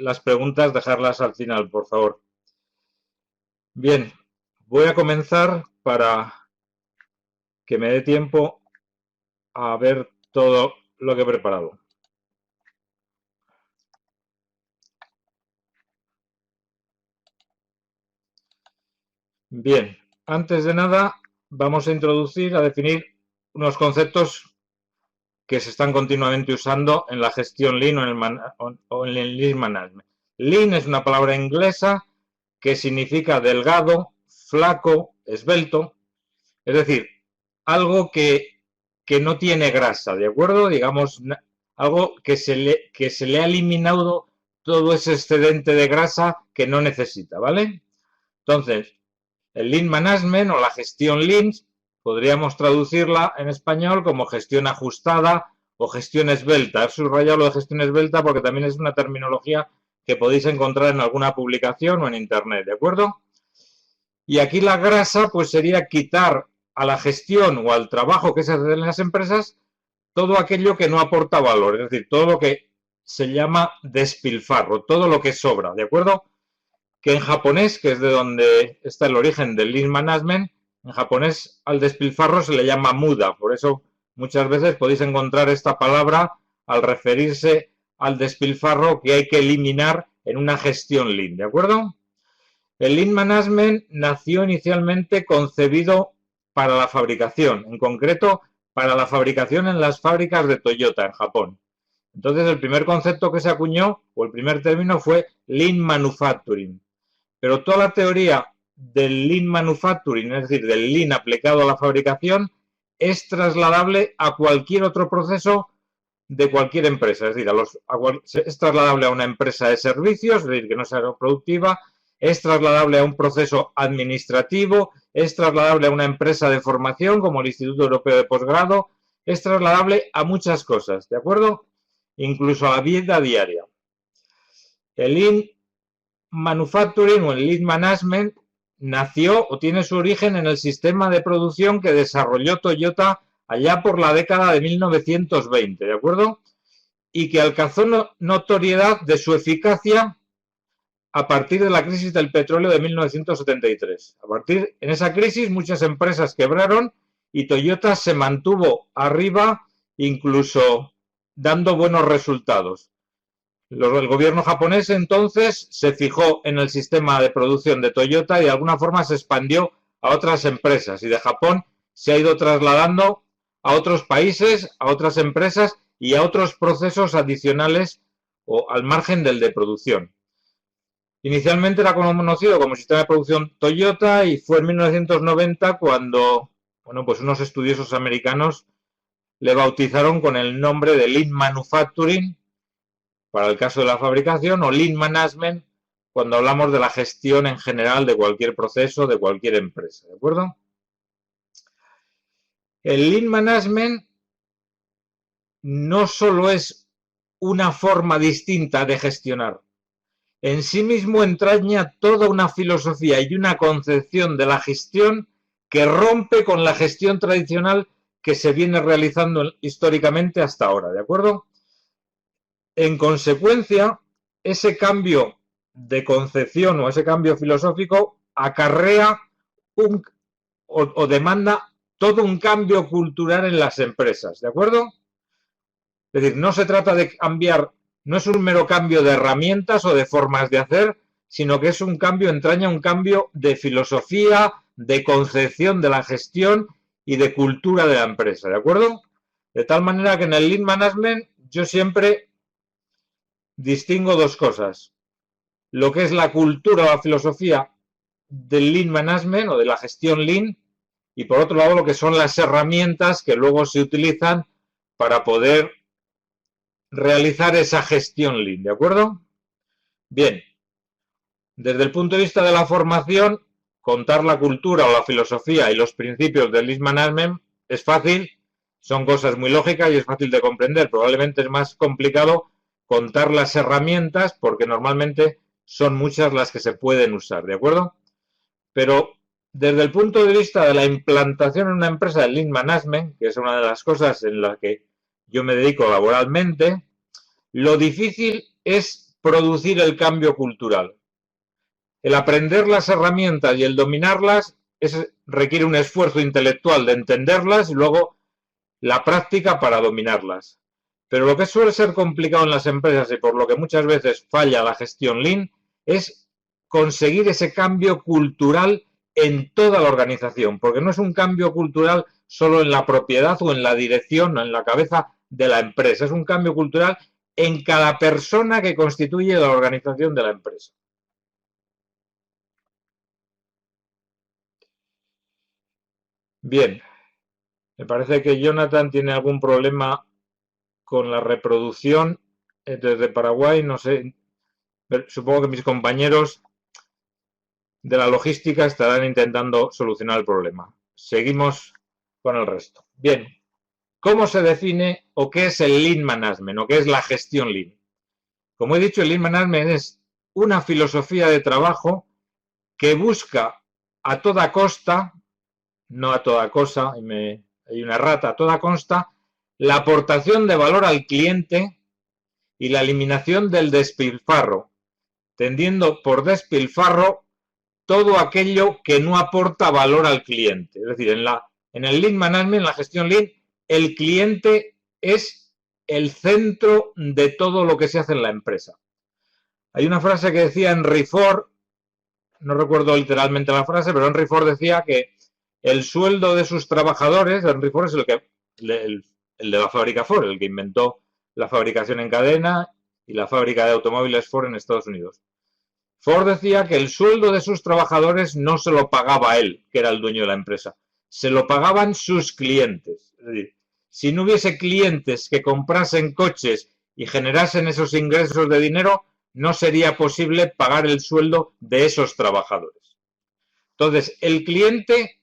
las preguntas dejarlas al final, por favor. Bien, voy a comenzar para que me dé tiempo a ver todo lo que he preparado. Bien, antes de nada vamos a introducir, a definir unos conceptos que se están continuamente usando en la gestión Lean o en el Lean Management. Lean es una palabra inglesa que significa delgado, flaco, esbelto, es decir, algo que no tiene grasa, ¿de acuerdo? Digamos, algo que se le ha eliminado todo ese excedente de grasa que no necesita, ¿vale? Entonces, el Lean Management o la gestión Lean podríamos traducirla en español como gestión ajustada o gestión esbelta. He subrayado lo de gestión esbelta porque también es una terminología que podéis encontrar en alguna publicación o en internet, ¿de acuerdo? Y aquí la grasa pues sería quitar a la gestión o al trabajo que se hace en las empresas todo aquello que no aporta valor, es decir, todo lo que se llama despilfarro, todo lo que sobra, ¿de acuerdo? Que en japonés, que es de donde está el origen del Lean Management, en japonés al despilfarro se le llama muda, por eso muchas veces podéis encontrar esta palabra al referirse al despilfarro que hay que eliminar en una gestión Lean, ¿de acuerdo? El Lean Management nació inicialmente concebido para la fabricación, en concreto para la fabricación en las fábricas de Toyota en Japón. Entonces el primer concepto que se acuñó, o el primer término, fue Lean Manufacturing. Pero toda la teoría del Lean Manufacturing, es decir, del Lean aplicado a la fabricación, es trasladable a cualquier otro proceso de cualquier empresa. Es decir, es trasladable a una empresa de servicios, es decir, que no sea productiva, es trasladable a un proceso administrativo, es trasladable a una empresa de formación como el Instituto Europeo de Posgrado, es trasladable a muchas cosas, ¿de acuerdo? Incluso a la vida diaria. El Lean Manufacturing o el Lean Management nació o tiene su origen en el sistema de producción que desarrolló Toyota allá por la década de 1920, ¿de acuerdo? Y que alcanzó notoriedad de su eficacia a partir de la crisis del petróleo de 1973. En esa crisis muchas empresas quebraron y Toyota se mantuvo arriba, incluso dando buenos resultados. El gobierno japonés entonces se fijó en el sistema de producción de Toyota y de alguna forma se expandió a otras empresas y de Japón se ha ido trasladando a otros países, a otras empresas y a otros procesos adicionales o al margen del de producción. Inicialmente era conocido como sistema de producción Toyota y fue en 1990 cuando, bueno, pues unos estudiosos americanos le bautizaron con el nombre de Lean Manufacturing para el caso de la fabricación o Lean Management cuando hablamos de la gestión en general de cualquier proceso, de cualquier empresa, ¿de acuerdo? El Lean Management no solo es una forma distinta de gestionar, en sí mismo entraña toda una filosofía y una concepción de la gestión que rompe con la gestión tradicional que se viene realizando históricamente hasta ahora, ¿de acuerdo? En consecuencia, ese cambio de concepción o ese cambio filosófico acarrea o demanda todo un cambio cultural en las empresas, ¿de acuerdo? Es decir, no se trata de cambiar, no es un mero cambio de herramientas o de formas de hacer, sino que es un cambio, entraña un cambio de filosofía, de concepción de la gestión y de cultura de la empresa, ¿de acuerdo? De tal manera que en el Lean Management yo siempre distingo dos cosas. Lo que es la cultura o la filosofía del Lean Management o de la gestión Lean y por otro lado lo que son las herramientas que luego se utilizan para poder realizar esa gestión Lean, ¿de acuerdo? Bien, desde el punto de vista de la formación, contar la cultura o la filosofía y los principios del Lean Management es fácil, son cosas muy lógicas y es fácil de comprender. Probablemente es más complicado contar las herramientas porque normalmente son muchas las que se pueden usar, ¿de acuerdo? Pero desde el punto de vista de la implantación en una empresa del Lean Management, que es una de las cosas en las que yo me dedico laboralmente, lo difícil es producir el cambio cultural. El aprender las herramientas y el dominarlas requiere un esfuerzo intelectual de entenderlas y luego la práctica para dominarlas. Pero lo que suele ser complicado en las empresas y por lo que muchas veces falla la gestión Lean es conseguir ese cambio cultural en toda la organización, porque no es un cambio cultural solo en la propiedad o en la dirección o en la cabeza de la empresa, es un cambio cultural en cada persona que constituye la organización de la empresa. Bien, me parece que Jonathan tiene algún problema con la reproducción desde Paraguay, no sé, supongo que mis compañeros de la logística estarán intentando solucionar el problema. Seguimos con el resto. Bien, ¿cómo se define o qué es el Lean Management o qué es la gestión Lean? Como he dicho, el Lean Management es una filosofía de trabajo que busca a toda costa, no a toda cosa, hay una rata, a toda costa, la aportación de valor al cliente y la eliminación del despilfarro, tendiendo por despilfarro todo aquello que no aporta valor al cliente. Es decir, en el Lean Management, en la gestión Lean, el cliente es el centro de todo lo que se hace en la empresa. Hay una frase que decía Henry Ford, no recuerdo literalmente la frase, pero Henry Ford decía que el sueldo de sus trabajadores, Henry Ford es el de la fábrica Ford, el que inventó la fabricación en cadena y la fábrica de automóviles Ford en Estados Unidos. Ford decía que el sueldo de sus trabajadores no se lo pagaba él, que era el dueño de la empresa, se lo pagaban sus clientes. Es decir, si no hubiese clientes que comprasen coches y generasen esos ingresos de dinero, no sería posible pagar el sueldo de esos trabajadores. Entonces, el cliente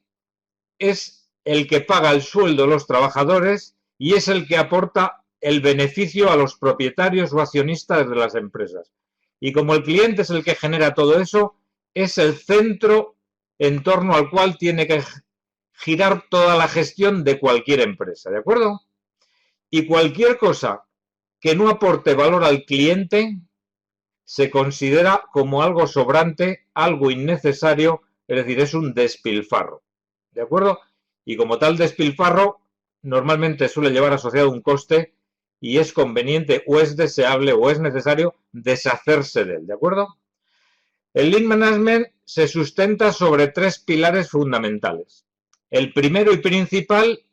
es el que paga el sueldo de los trabajadores y es el que aporta el beneficio a los propietarios o accionistas de las empresas. Y como el cliente es el que genera todo eso, es el centro en torno al cual tiene que girar toda la gestión de cualquier empresa, ¿de acuerdo? Y cualquier cosa que no aporte valor al cliente se considera como algo sobrante, algo innecesario, es decir, es un despilfarro, ¿de acuerdo? Y como tal despilfarro normalmente suele llevar asociado un coste y es conveniente o es deseable o es necesario deshacerse de él, ¿de acuerdo? El Lean Management se sustenta sobre tres pilares fundamentales. El primero y principal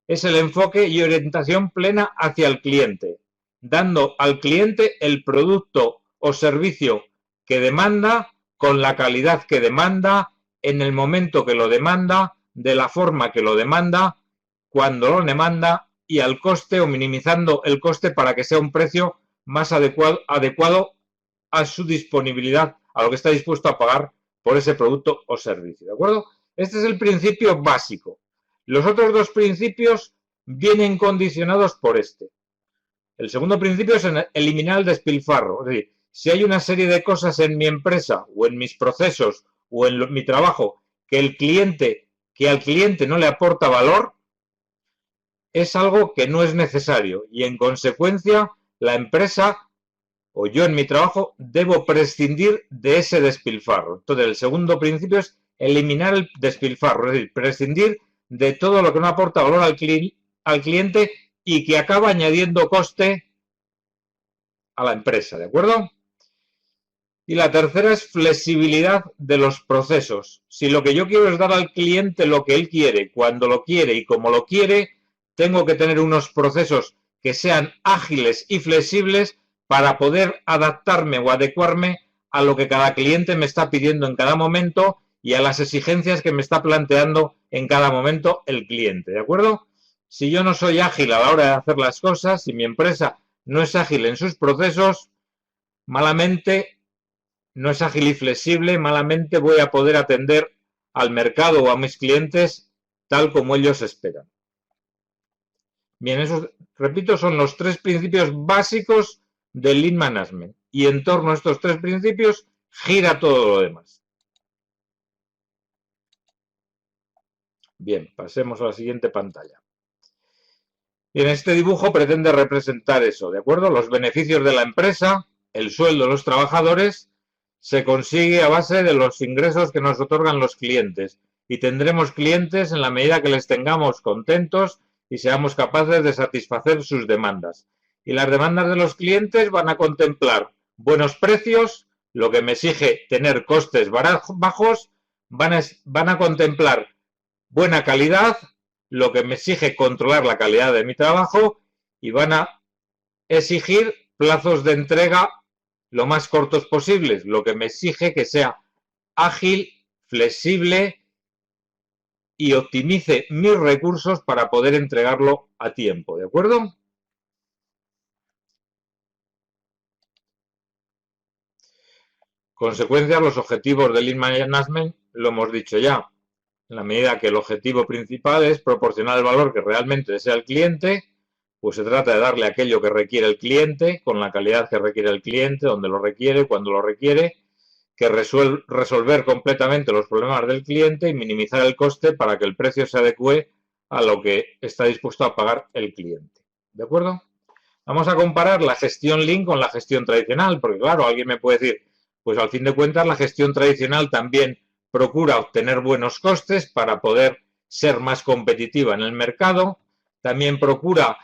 es el enfoque y orientación plena hacia el cliente, dando al cliente el producto o servicio que demanda, con la calidad que demanda, en el momento que lo demanda, de la forma que lo demanda, cuando lo demanda y al coste o minimizando el coste para que sea un precio más adecuado a su disponibilidad, a lo que está dispuesto a pagar por ese producto o servicio, ¿de acuerdo? Este es el principio básico. Los otros dos principios vienen condicionados por este. El segundo principio es eliminar el despilfarro. Es decir, si hay una serie de cosas en mi empresa o en mis procesos o en mi trabajo que al cliente no le aporta valor, es algo que no es necesario y en consecuencia la empresa o yo en mi trabajo debo prescindir de ese despilfarro. Entonces el segundo principio es eliminar el despilfarro, es decir, prescindir de todo lo que no aporta valor al cliente y que acaba añadiendo coste a la empresa, ¿de acuerdo? Y la tercera es flexibilidad de los procesos. Si lo que yo quiero es dar al cliente lo que él quiere, cuando lo quiere y como lo quiere, tengo que tener unos procesos que sean ágiles y flexibles para poder adaptarme o adecuarme a lo que cada cliente me está pidiendo en cada momento y a las exigencias que me está planteando en cada momento el cliente, ¿de acuerdo? Si yo no soy ágil a la hora de hacer las cosas, si mi empresa no es ágil en sus procesos, malamente no es ágil y flexible, malamente voy a poder atender al mercado o a mis clientes tal como ellos esperan. Bien, esos, repito, son los tres principios básicos del Lean Management y en torno a estos tres principios gira todo lo demás. Bien, pasemos a la siguiente pantalla. Bien, este dibujo pretende representar eso, ¿de acuerdo? Los beneficios de la empresa, el sueldo de los trabajadores se consigue a base de los ingresos que nos otorgan los clientes. Y tendremos clientes en la medida que les tengamos contentos y seamos capaces de satisfacer sus demandas. Y las demandas de los clientes van a contemplar buenos precios, lo que me exige tener costes bajos, van a contemplar buena calidad, lo que me exige controlar la calidad de mi trabajo, y van a exigir plazos de entrega lo más cortos posibles, lo que me exige que sea ágil, flexible y optimice mis recursos para poder entregarlo a tiempo, ¿de acuerdo? Consecuencias, los objetivos del Lean Management lo hemos dicho ya. En la medida que el objetivo principal es proporcionar el valor que realmente desea el cliente, pues se trata de darle aquello que requiere el cliente, con la calidad que requiere el cliente, donde lo requiere, cuando lo requiere, que resolver completamente los problemas del cliente y minimizar el coste para que el precio se adecue a lo que está dispuesto a pagar el cliente. ¿De acuerdo? Vamos a comparar la gestión Lean con la gestión tradicional, porque claro, alguien me puede decir, pues al fin de cuentas la gestión tradicional también procura obtener buenos costes para poder ser más competitiva en el mercado, también procura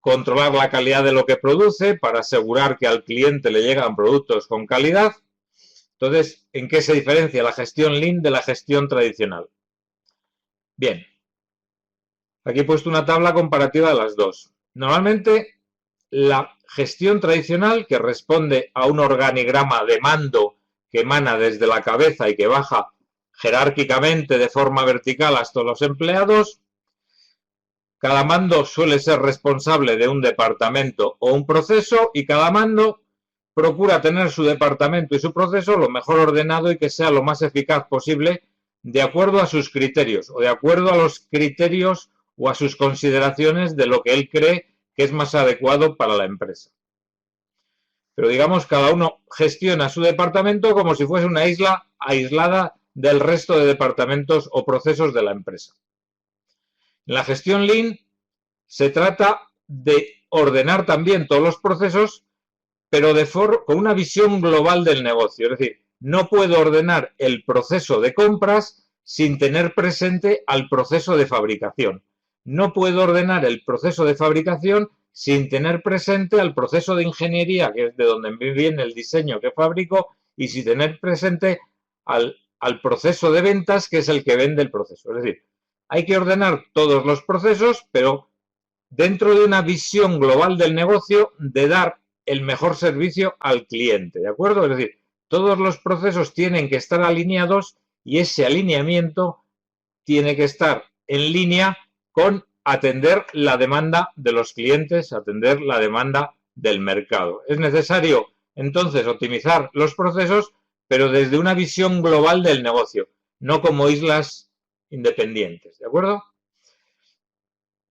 controlar la calidad de lo que produce para asegurar que al cliente le llegan productos con calidad. Entonces, ¿en qué se diferencia la gestión Lean de la gestión tradicional? Bien, aquí he puesto una tabla comparativa de las dos. Normalmente, la gestión tradicional, que responde a un organigrama de mando que emana desde la cabeza y que baja jerárquicamente de forma vertical hasta los empleados, cada mando suele ser responsable de un departamento o un proceso y cada mando procura tener su departamento y su proceso lo mejor ordenado y que sea lo más eficaz posible de acuerdo a sus criterios o de acuerdo a los criterios o a sus consideraciones de lo que él cree que es más adecuado para la empresa. Pero digamos, cada uno gestiona su departamento como si fuese una isla aislada del resto de departamentos o procesos de la empresa. En la gestión Lean se trata de ordenar también todos los procesos, pero con una visión global del negocio. Es decir, no puedo ordenar el proceso de compras sin tener presente al proceso de fabricación. No puedo ordenar el proceso de fabricación sin tener presente al proceso de ingeniería, que es de donde viene el diseño que fabrico, y sin tener presente al proceso de ventas, que es el que vende el proceso. Es decir, hay que ordenar todos los procesos, pero dentro de una visión global del negocio de dar el mejor servicio al cliente, ¿de acuerdo? Es decir, todos los procesos tienen que estar alineados y ese alineamiento tiene que estar en línea con atender la demanda de los clientes, atender la demanda del mercado. Es necesario, entonces, optimizar los procesos, pero desde una visión global del negocio, no como islas independientes, ¿de acuerdo?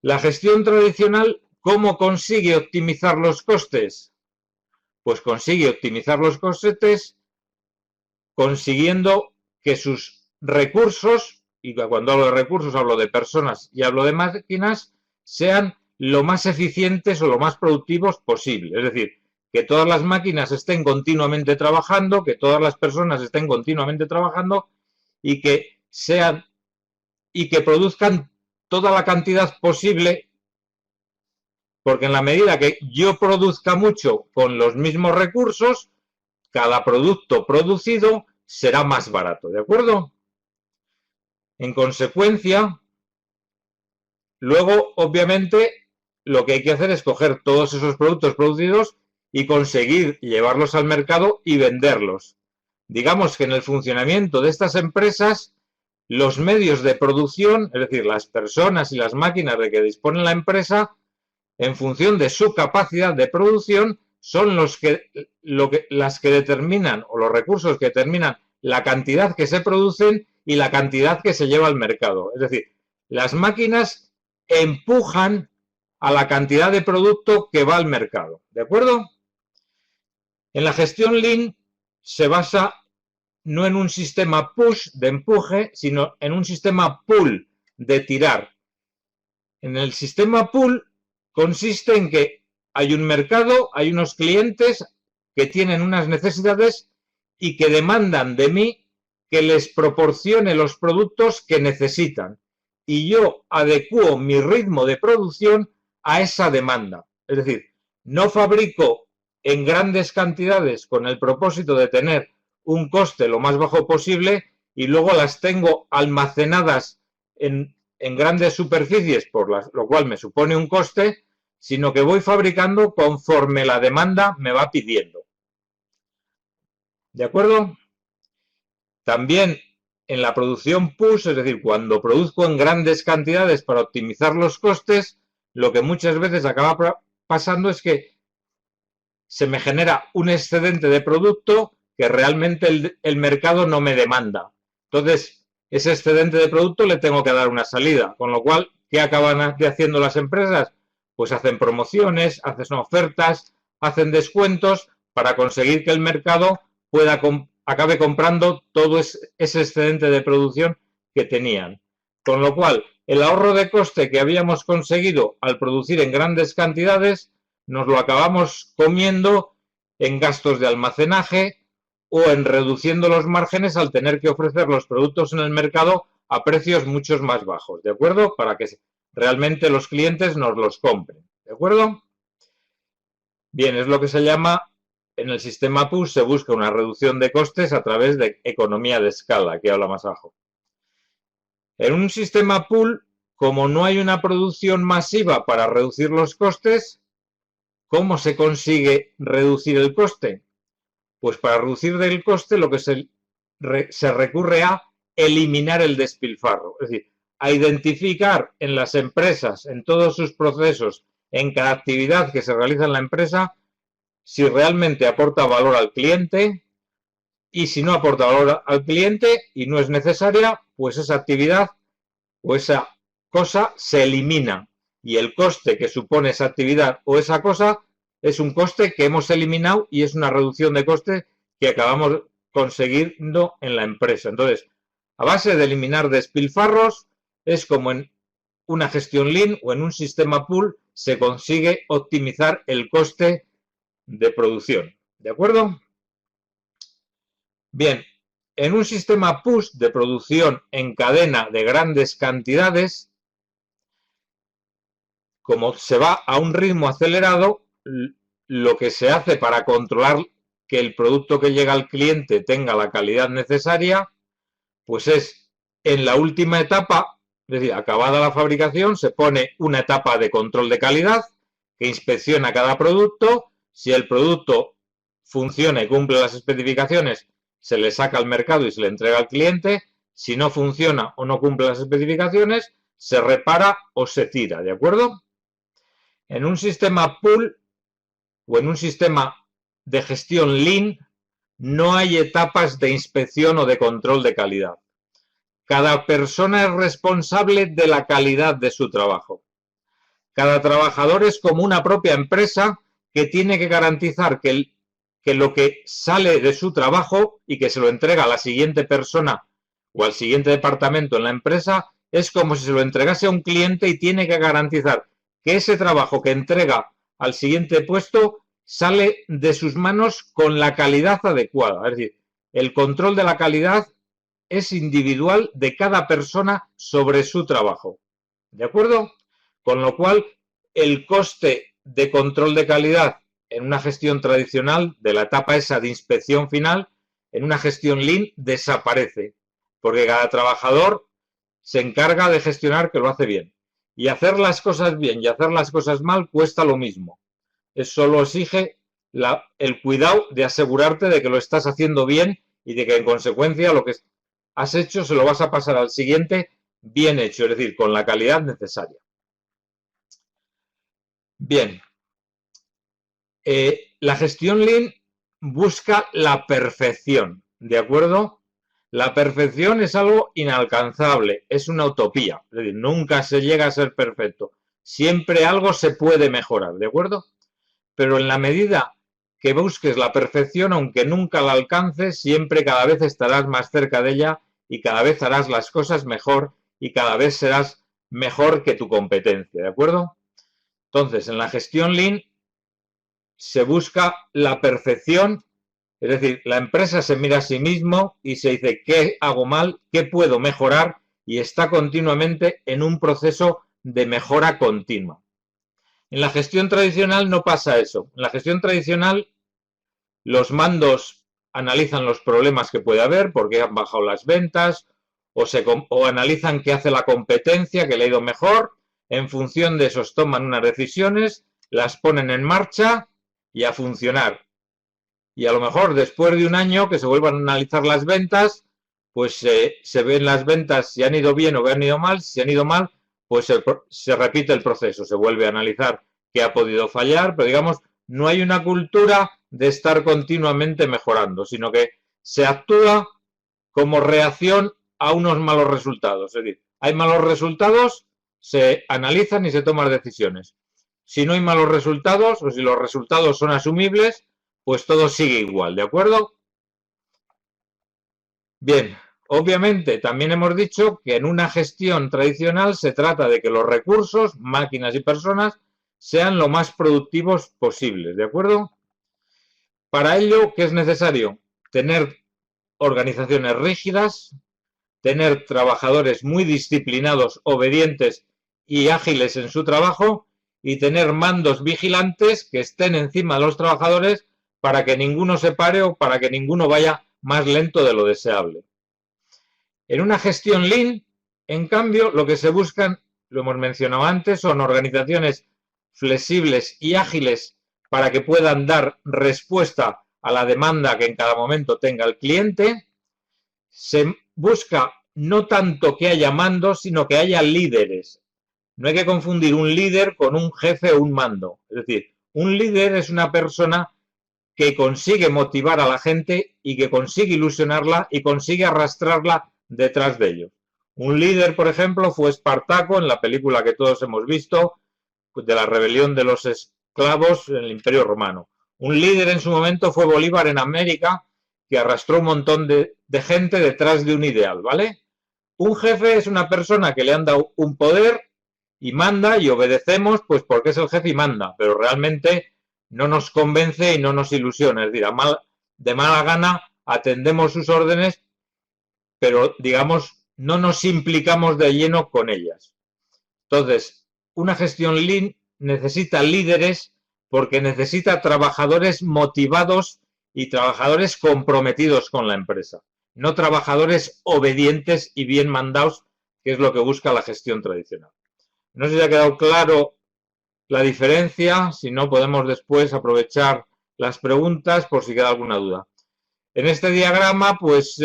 La gestión tradicional, ¿cómo consigue optimizar los costes? Pues consigue optimizar los costes consiguiendo que sus recursos, y cuando hablo de recursos hablo de personas y hablo de máquinas, sean lo más eficientes o lo más productivos posible. Es decir, que todas las máquinas estén continuamente trabajando, que todas las personas estén continuamente trabajando y que produzcan toda la cantidad posible, porque en la medida que yo produzca mucho con los mismos recursos, cada producto producido será más barato, ¿de acuerdo? En consecuencia, luego, obviamente, lo que hay que hacer es coger todos esos productos producidos y conseguir llevarlos al mercado y venderlos. Digamos que en el funcionamiento de estas empresas, los medios de producción, es decir, las personas y las máquinas de que dispone la empresa, en función de su capacidad de producción, son las que determinan, o los recursos que determinan la cantidad que se producen y la cantidad que se lleva al mercado. Es decir, las máquinas empujan a la cantidad de producto que va al mercado. ¿De acuerdo? En la gestión Lean se basa no en un sistema push de empuje, sino en un sistema pull de tirar. En el sistema pull consiste en que hay un mercado, hay unos clientes que tienen unas necesidades y que demandan de mí que les proporcione los productos que necesitan. Y yo adecuo mi ritmo de producción a esa demanda. Es decir, no fabrico en grandes cantidades con el propósito de tener un coste lo más bajo posible y luego las tengo almacenadas en grandes superficies, lo cual me supone un coste, sino que voy fabricando conforme la demanda me va pidiendo. ¿De acuerdo? También en la producción push, es decir, cuando produzco en grandes cantidades para optimizar los costes, lo que muchas veces acaba pasando es que se me genera un excedente de producto que realmente el mercado no me demanda. Entonces, ese excedente de producto le tengo que dar una salida, con lo cual, ¿qué acaban haciendo las empresas? Pues hacen promociones, hacen ofertas, hacen descuentos para conseguir que el mercado acabe comprando todo ese excedente de producción que tenían. Con lo cual, el ahorro de coste que habíamos conseguido al producir en grandes cantidades nos lo acabamos comiendo en gastos de almacenaje o en reduciendo los márgenes al tener que ofrecer los productos en el mercado a precios mucho más bajos, ¿de acuerdo? Para que realmente los clientes nos los compren, ¿de acuerdo? Bien, es lo que se llama, en el sistema push se busca una reducción de costes a través de economía de escala, que habla más abajo. En un sistema pull, como no hay una producción masiva para reducir los costes, ¿cómo se consigue reducir el coste? Pues para reducir el coste lo que se recurre a eliminar el despilfarro, es decir, a identificar en las empresas, en todos sus procesos, en cada actividad que se realiza en la empresa, si realmente aporta valor al cliente y si no aporta valor al cliente y no es necesaria, pues esa actividad o esa cosa se elimina y el coste que supone esa actividad o esa cosa es un coste que hemos eliminado y es una reducción de coste que acabamos consiguiendo en la empresa. Entonces, a base de eliminar despilfarros, es como en una gestión Lean o en un sistema pool se consigue optimizar el coste de producción. ¿De acuerdo? Bien, en un sistema push de producción en cadena de grandes cantidades, como se va a un ritmo acelerado, lo que se hace para controlar que el producto que llega al cliente tenga la calidad necesaria, pues es en la última etapa, es decir, acabada la fabricación, se pone una etapa de control de calidad que inspecciona cada producto. Si el producto funciona y cumple las especificaciones, se le saca al mercado y se le entrega al cliente. Si no funciona o no cumple las especificaciones, se repara o se tira, ¿de acuerdo? En un sistema pool o en un sistema de gestión Lean, no hay etapas de inspección o de control de calidad. Cada persona es responsable de la calidad de su trabajo. Cada trabajador es como una propia empresa que tiene que garantizar que lo que sale de su trabajo y que se lo entrega a la siguiente persona o al siguiente departamento en la empresa es como si se lo entregase a un cliente y tiene que garantizar que ese trabajo que entrega al siguiente puesto sale de sus manos con la calidad adecuada. Es decir, el control de la calidad es individual de cada persona sobre su trabajo. ¿De acuerdo? Con lo cual, el coste de control de calidad en una gestión tradicional de la etapa esa de inspección final, en una gestión Lean desaparece, porque cada trabajador se encarga de gestionar que lo hace bien. Y hacer las cosas bien y hacer las cosas mal cuesta lo mismo. Eso solo exige el cuidado de asegurarte de que lo estás haciendo bien y de que en consecuencia lo que has hecho se lo vas a pasar al siguiente bien hecho, es decir, con la calidad necesaria. Bien, la gestión Lean busca la perfección, ¿de acuerdo? La perfección es algo inalcanzable, es una utopía, es decir, nunca se llega a ser perfecto. Siempre algo se puede mejorar, ¿de acuerdo? Pero en la medida que busques la perfección, aunque nunca la alcances, siempre cada vez estarás más cerca de ella y cada vez harás las cosas mejor y cada vez serás mejor que tu competencia, ¿de acuerdo? Entonces, en la gestión Lean, se busca la perfección, es decir, la empresa se mira a sí mismo y se dice qué hago mal, qué puedo mejorar y está continuamente en un proceso de mejora continua. En la gestión tradicional no pasa eso. En la gestión tradicional los mandos analizan los problemas que puede haber, porque han bajado las ventas, o analizan qué hace la competencia, que le ha ido mejor. En función de eso toman unas decisiones, las ponen en marcha y a funcionar. Y a lo mejor después de un año que se vuelvan a analizar las ventas, pues se ven las ventas si han ido bien o han ido mal. Si han ido mal, pues se repite el proceso, se vuelve a analizar qué ha podido fallar, pero digamos, no hay una cultura de estar continuamente mejorando, sino que se actúa como reacción a unos malos resultados. Es decir, hay malos resultados, se analizan y se toman decisiones. Si no hay malos resultados o si los resultados son asumibles, pues todo sigue igual, ¿de acuerdo? Bien, obviamente también hemos dicho que en una gestión tradicional se trata de que los recursos, máquinas y personas sean lo más productivos posibles, ¿de acuerdo? Para ello, ¿qué es necesario? Tener organizaciones rígidas, tener trabajadores muy disciplinados, obedientes y ágiles en su trabajo y tener mandos vigilantes que estén encima de los trabajadores para que ninguno se pare o para que ninguno vaya más lento de lo deseable. En una gestión Lean, en cambio, lo que se buscan, lo hemos mencionado antes, son organizaciones flexibles y ágiles para que puedan dar respuesta a la demanda que en cada momento tenga el cliente. Se busca no tanto que haya mandos, sino que haya líderes. No hay que confundir un líder con un jefe o un mando. Es decir, un líder es una persona que consigue motivar a la gente y que consigue ilusionarla y consigue arrastrarla detrás de ellos. Un líder, por ejemplo, fue Espartaco en la película que todos hemos visto de la rebelión de los esclavos en el Imperio Romano. Un líder en su momento fue Bolívar en América, que arrastró un montón de gente detrás de un ideal, ¿vale? Un jefe es una persona que le han dado un poder y manda y obedecemos pues porque es el jefe y manda, pero realmente no nos convence y no nos ilusiona. Es decir, de mala gana atendemos sus órdenes, pero digamos no nos implicamos de lleno con ellas. Entonces, una gestión Lean necesita líderes porque necesita trabajadores motivados y trabajadores comprometidos con la empresa, no trabajadores obedientes y bien mandados, que es lo que busca la gestión tradicional. No sé si ha quedado claro la diferencia, si no podemos después aprovechar las preguntas por si queda alguna duda. En este diagrama, pues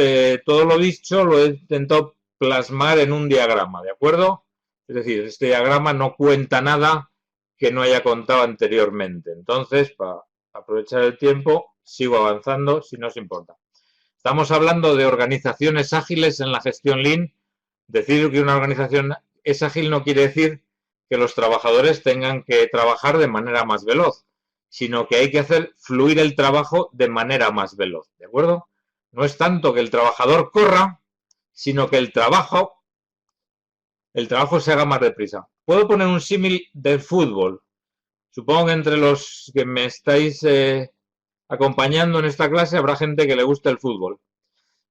todo lo dicho lo he intentado plasmar en un diagrama, ¿de acuerdo? Es decir, este diagrama no cuenta nada que no haya contado anteriormente. Entonces, para aprovechar el tiempo, sigo avanzando si no os importa. Estamos hablando de organizaciones ágiles en la gestión Lean. Decir que una organización es ágil no quiere decir que los trabajadores tengan que trabajar de manera más veloz, sino que hay que hacer fluir el trabajo de manera más veloz, ¿de acuerdo? No es tanto que el trabajador corra, sino que el trabajo se haga más deprisa. Puedo poner un símil del fútbol. Supongo que entre los que me estáis acompañando en esta clase habrá gente que le guste el fútbol.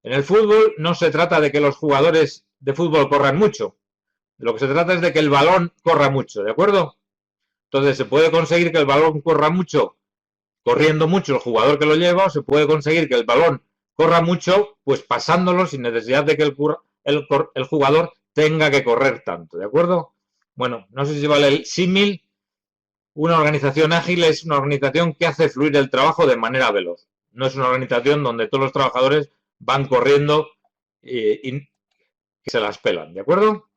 En el fútbol no se trata de que los jugadores de fútbol corran mucho. Lo que se trata es de que el balón corra mucho, ¿de acuerdo? Entonces, se puede conseguir que el balón corra mucho corriendo mucho el jugador que lo lleva, o se puede conseguir que el balón corra mucho pues pasándolo sin necesidad de que el jugador tenga que correr tanto, ¿de acuerdo? Bueno, no sé si vale el símil. Una organización ágil es una organización que hace fluir el trabajo de manera veloz. No es una organización donde todos los trabajadores van corriendo y se las pelan, ¿de acuerdo?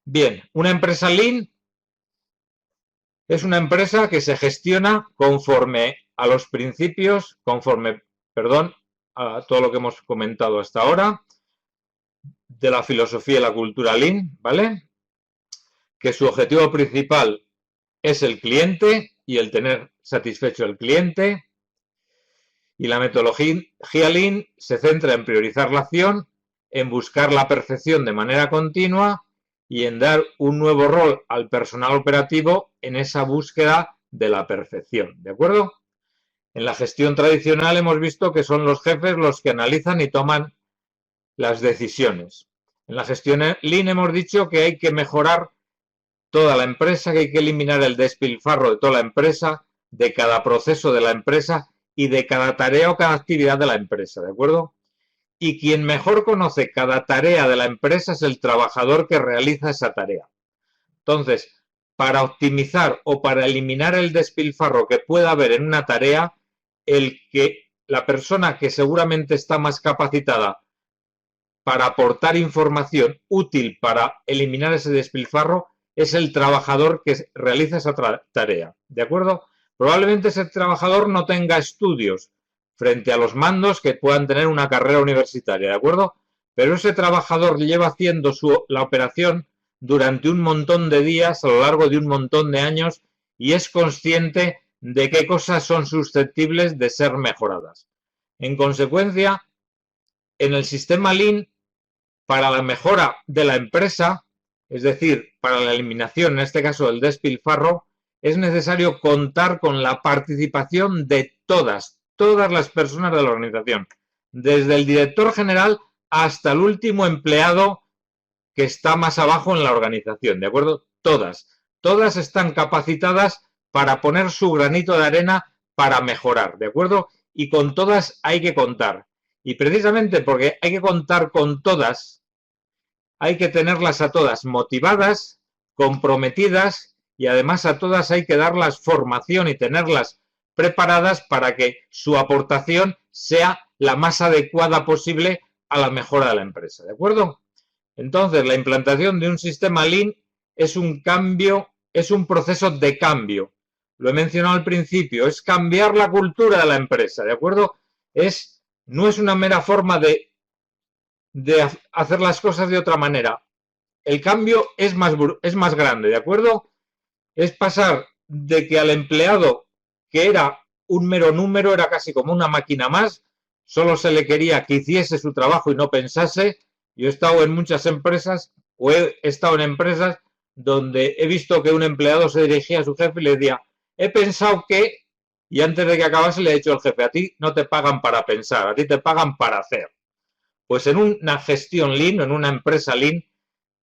Bien, una empresa Lean es una empresa que se gestiona conforme a los principios, a todo lo que hemos comentado hasta ahora, de la filosofía y la cultura Lean, ¿vale? Que su objetivo principal es el cliente y el tener satisfecho al cliente. Y la metodología Lean se centra en priorizar la acción, en buscar la perfección de manera continua y en dar un nuevo rol al personal operativo en esa búsqueda de la perfección, ¿de acuerdo? En la gestión tradicional hemos visto que son los jefes los que analizan y toman las decisiones. En la gestión Lean hemos dicho que hay que mejorar toda la empresa, que hay que eliminar el despilfarro de toda la empresa, de cada proceso de la empresa y de cada tarea o cada actividad de la empresa, ¿de acuerdo? Y quien mejor conoce cada tarea de la empresa es el trabajador que realiza esa tarea. Entonces, para optimizar o para eliminar el despilfarro que pueda haber en una tarea, la persona que seguramente está más capacitada para aportar información útil para eliminar ese despilfarro es el trabajador que realiza esa tarea, ¿de acuerdo? Probablemente ese trabajador no tenga estudios frente a los mandos que puedan tener una carrera universitaria, ¿de acuerdo? Pero ese trabajador lleva haciendo la operación durante un montón de días, a lo largo de un montón de años, y es consciente de qué cosas son susceptibles de ser mejoradas. En consecuencia, en el sistema Lean, para la mejora de la empresa, es decir, para la eliminación, en este caso del despilfarro, es necesario contar con la participación de todas las personas de la organización, desde el director general hasta el último empleado que está más abajo en la organización, ¿de acuerdo? Todas están capacitadas para poner su granito de arena para mejorar, ¿de acuerdo? Y con todas hay que contar. Y precisamente porque hay que contar con todas, hay que tenerlas a todas motivadas, comprometidas, y además a todas hay que darlas formación y tenerlas preparadas para que su aportación sea la más adecuada posible a la mejora de la empresa, ¿de acuerdo? Entonces, la implantación de un sistema Lean es un cambio, es un proceso de cambio. Lo he mencionado al principio, es cambiar la cultura de la empresa, ¿de acuerdo? No es una mera forma de hacer las cosas de otra manera. El cambio es más grande, ¿de acuerdo? Es pasar de que al empleado, que era un mero número, era casi como una máquina más, solo se le quería que hiciese su trabajo y no pensase. Yo he estado en muchas empresas, o he estado en empresas donde he visto que un empleado se dirigía a su jefe y le decía, he pensado que, y antes de que acabase le ha dicho al jefe, a ti no te pagan para pensar, a ti te pagan para hacer. Pues en una gestión Lean, en una empresa Lean,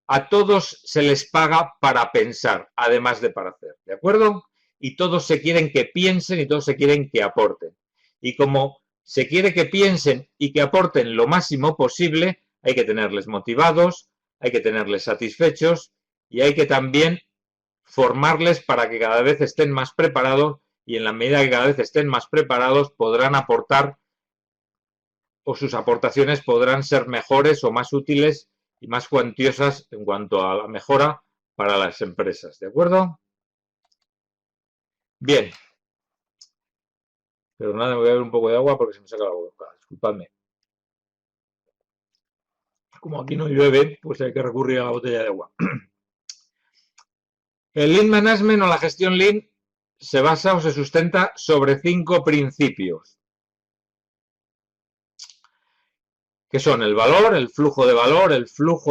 a todos se les paga para pensar, además de para hacer, ¿de acuerdo? Y todos se quieren que piensen y todos se quieren que aporten. Y como se quiere que piensen y que aporten lo máximo posible, hay que tenerles motivados, hay que tenerles satisfechos y hay que también formarles para que cada vez estén más preparados, y en la medida que cada vez estén más preparados podrán aportar, o sus aportaciones podrán ser mejores o más útiles y más cuantiosas en cuanto a la mejora para las empresas, ¿de acuerdo? Bien. Pero nada, me voy a beber un poco de agua porque se me saca la boca, disculpadme. Como aquí no llueve, pues hay que recurrir a la botella de agua. El Lean Management o la gestión Lean se basa o se sustenta sobre 5 principios, que son el valor, el flujo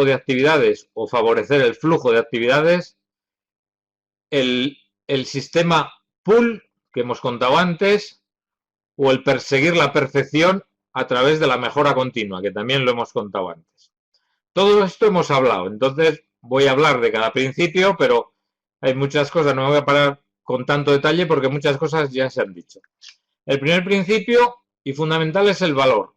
de actividades o favorecer el flujo de actividades, el sistema pull que hemos contado antes, o el perseguir la perfección a través de la mejora continua, que también lo hemos contado antes. Todo esto hemos hablado, entonces voy a hablar de cada principio, pero hay muchas cosas, no me voy a parar con tanto detalle porque muchas cosas ya se han dicho. El primer principio y fundamental es el valor.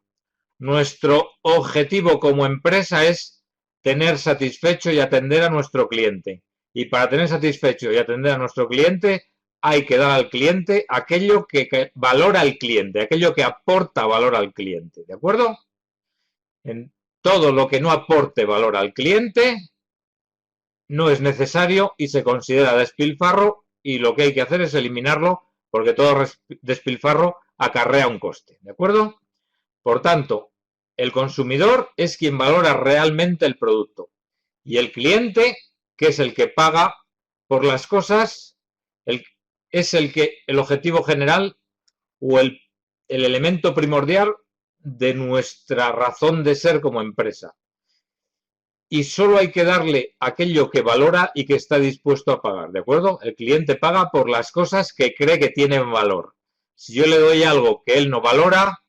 Nuestro objetivo como empresa es tener satisfecho y atender a nuestro cliente. Y para tener satisfecho y atender a nuestro cliente hay que dar al cliente aquello que valora al cliente, aquello que aporta valor al cliente, ¿de acuerdo? En todo lo que no aporte valor al cliente no es necesario y se considera despilfarro, y lo que hay que hacer es eliminarlo porque todo despilfarro acarrea un coste, ¿de acuerdo? Por tanto, el consumidor es quien valora realmente el producto y el cliente, que es el que paga por las cosas, es el objetivo general o el elemento primordial de nuestra razón de ser como empresa. y solo hay que darle aquello que valora y que está dispuesto a pagar, ¿de acuerdo? El cliente paga por las cosas que cree que tienen valor. Si yo le doy algo que él no valora,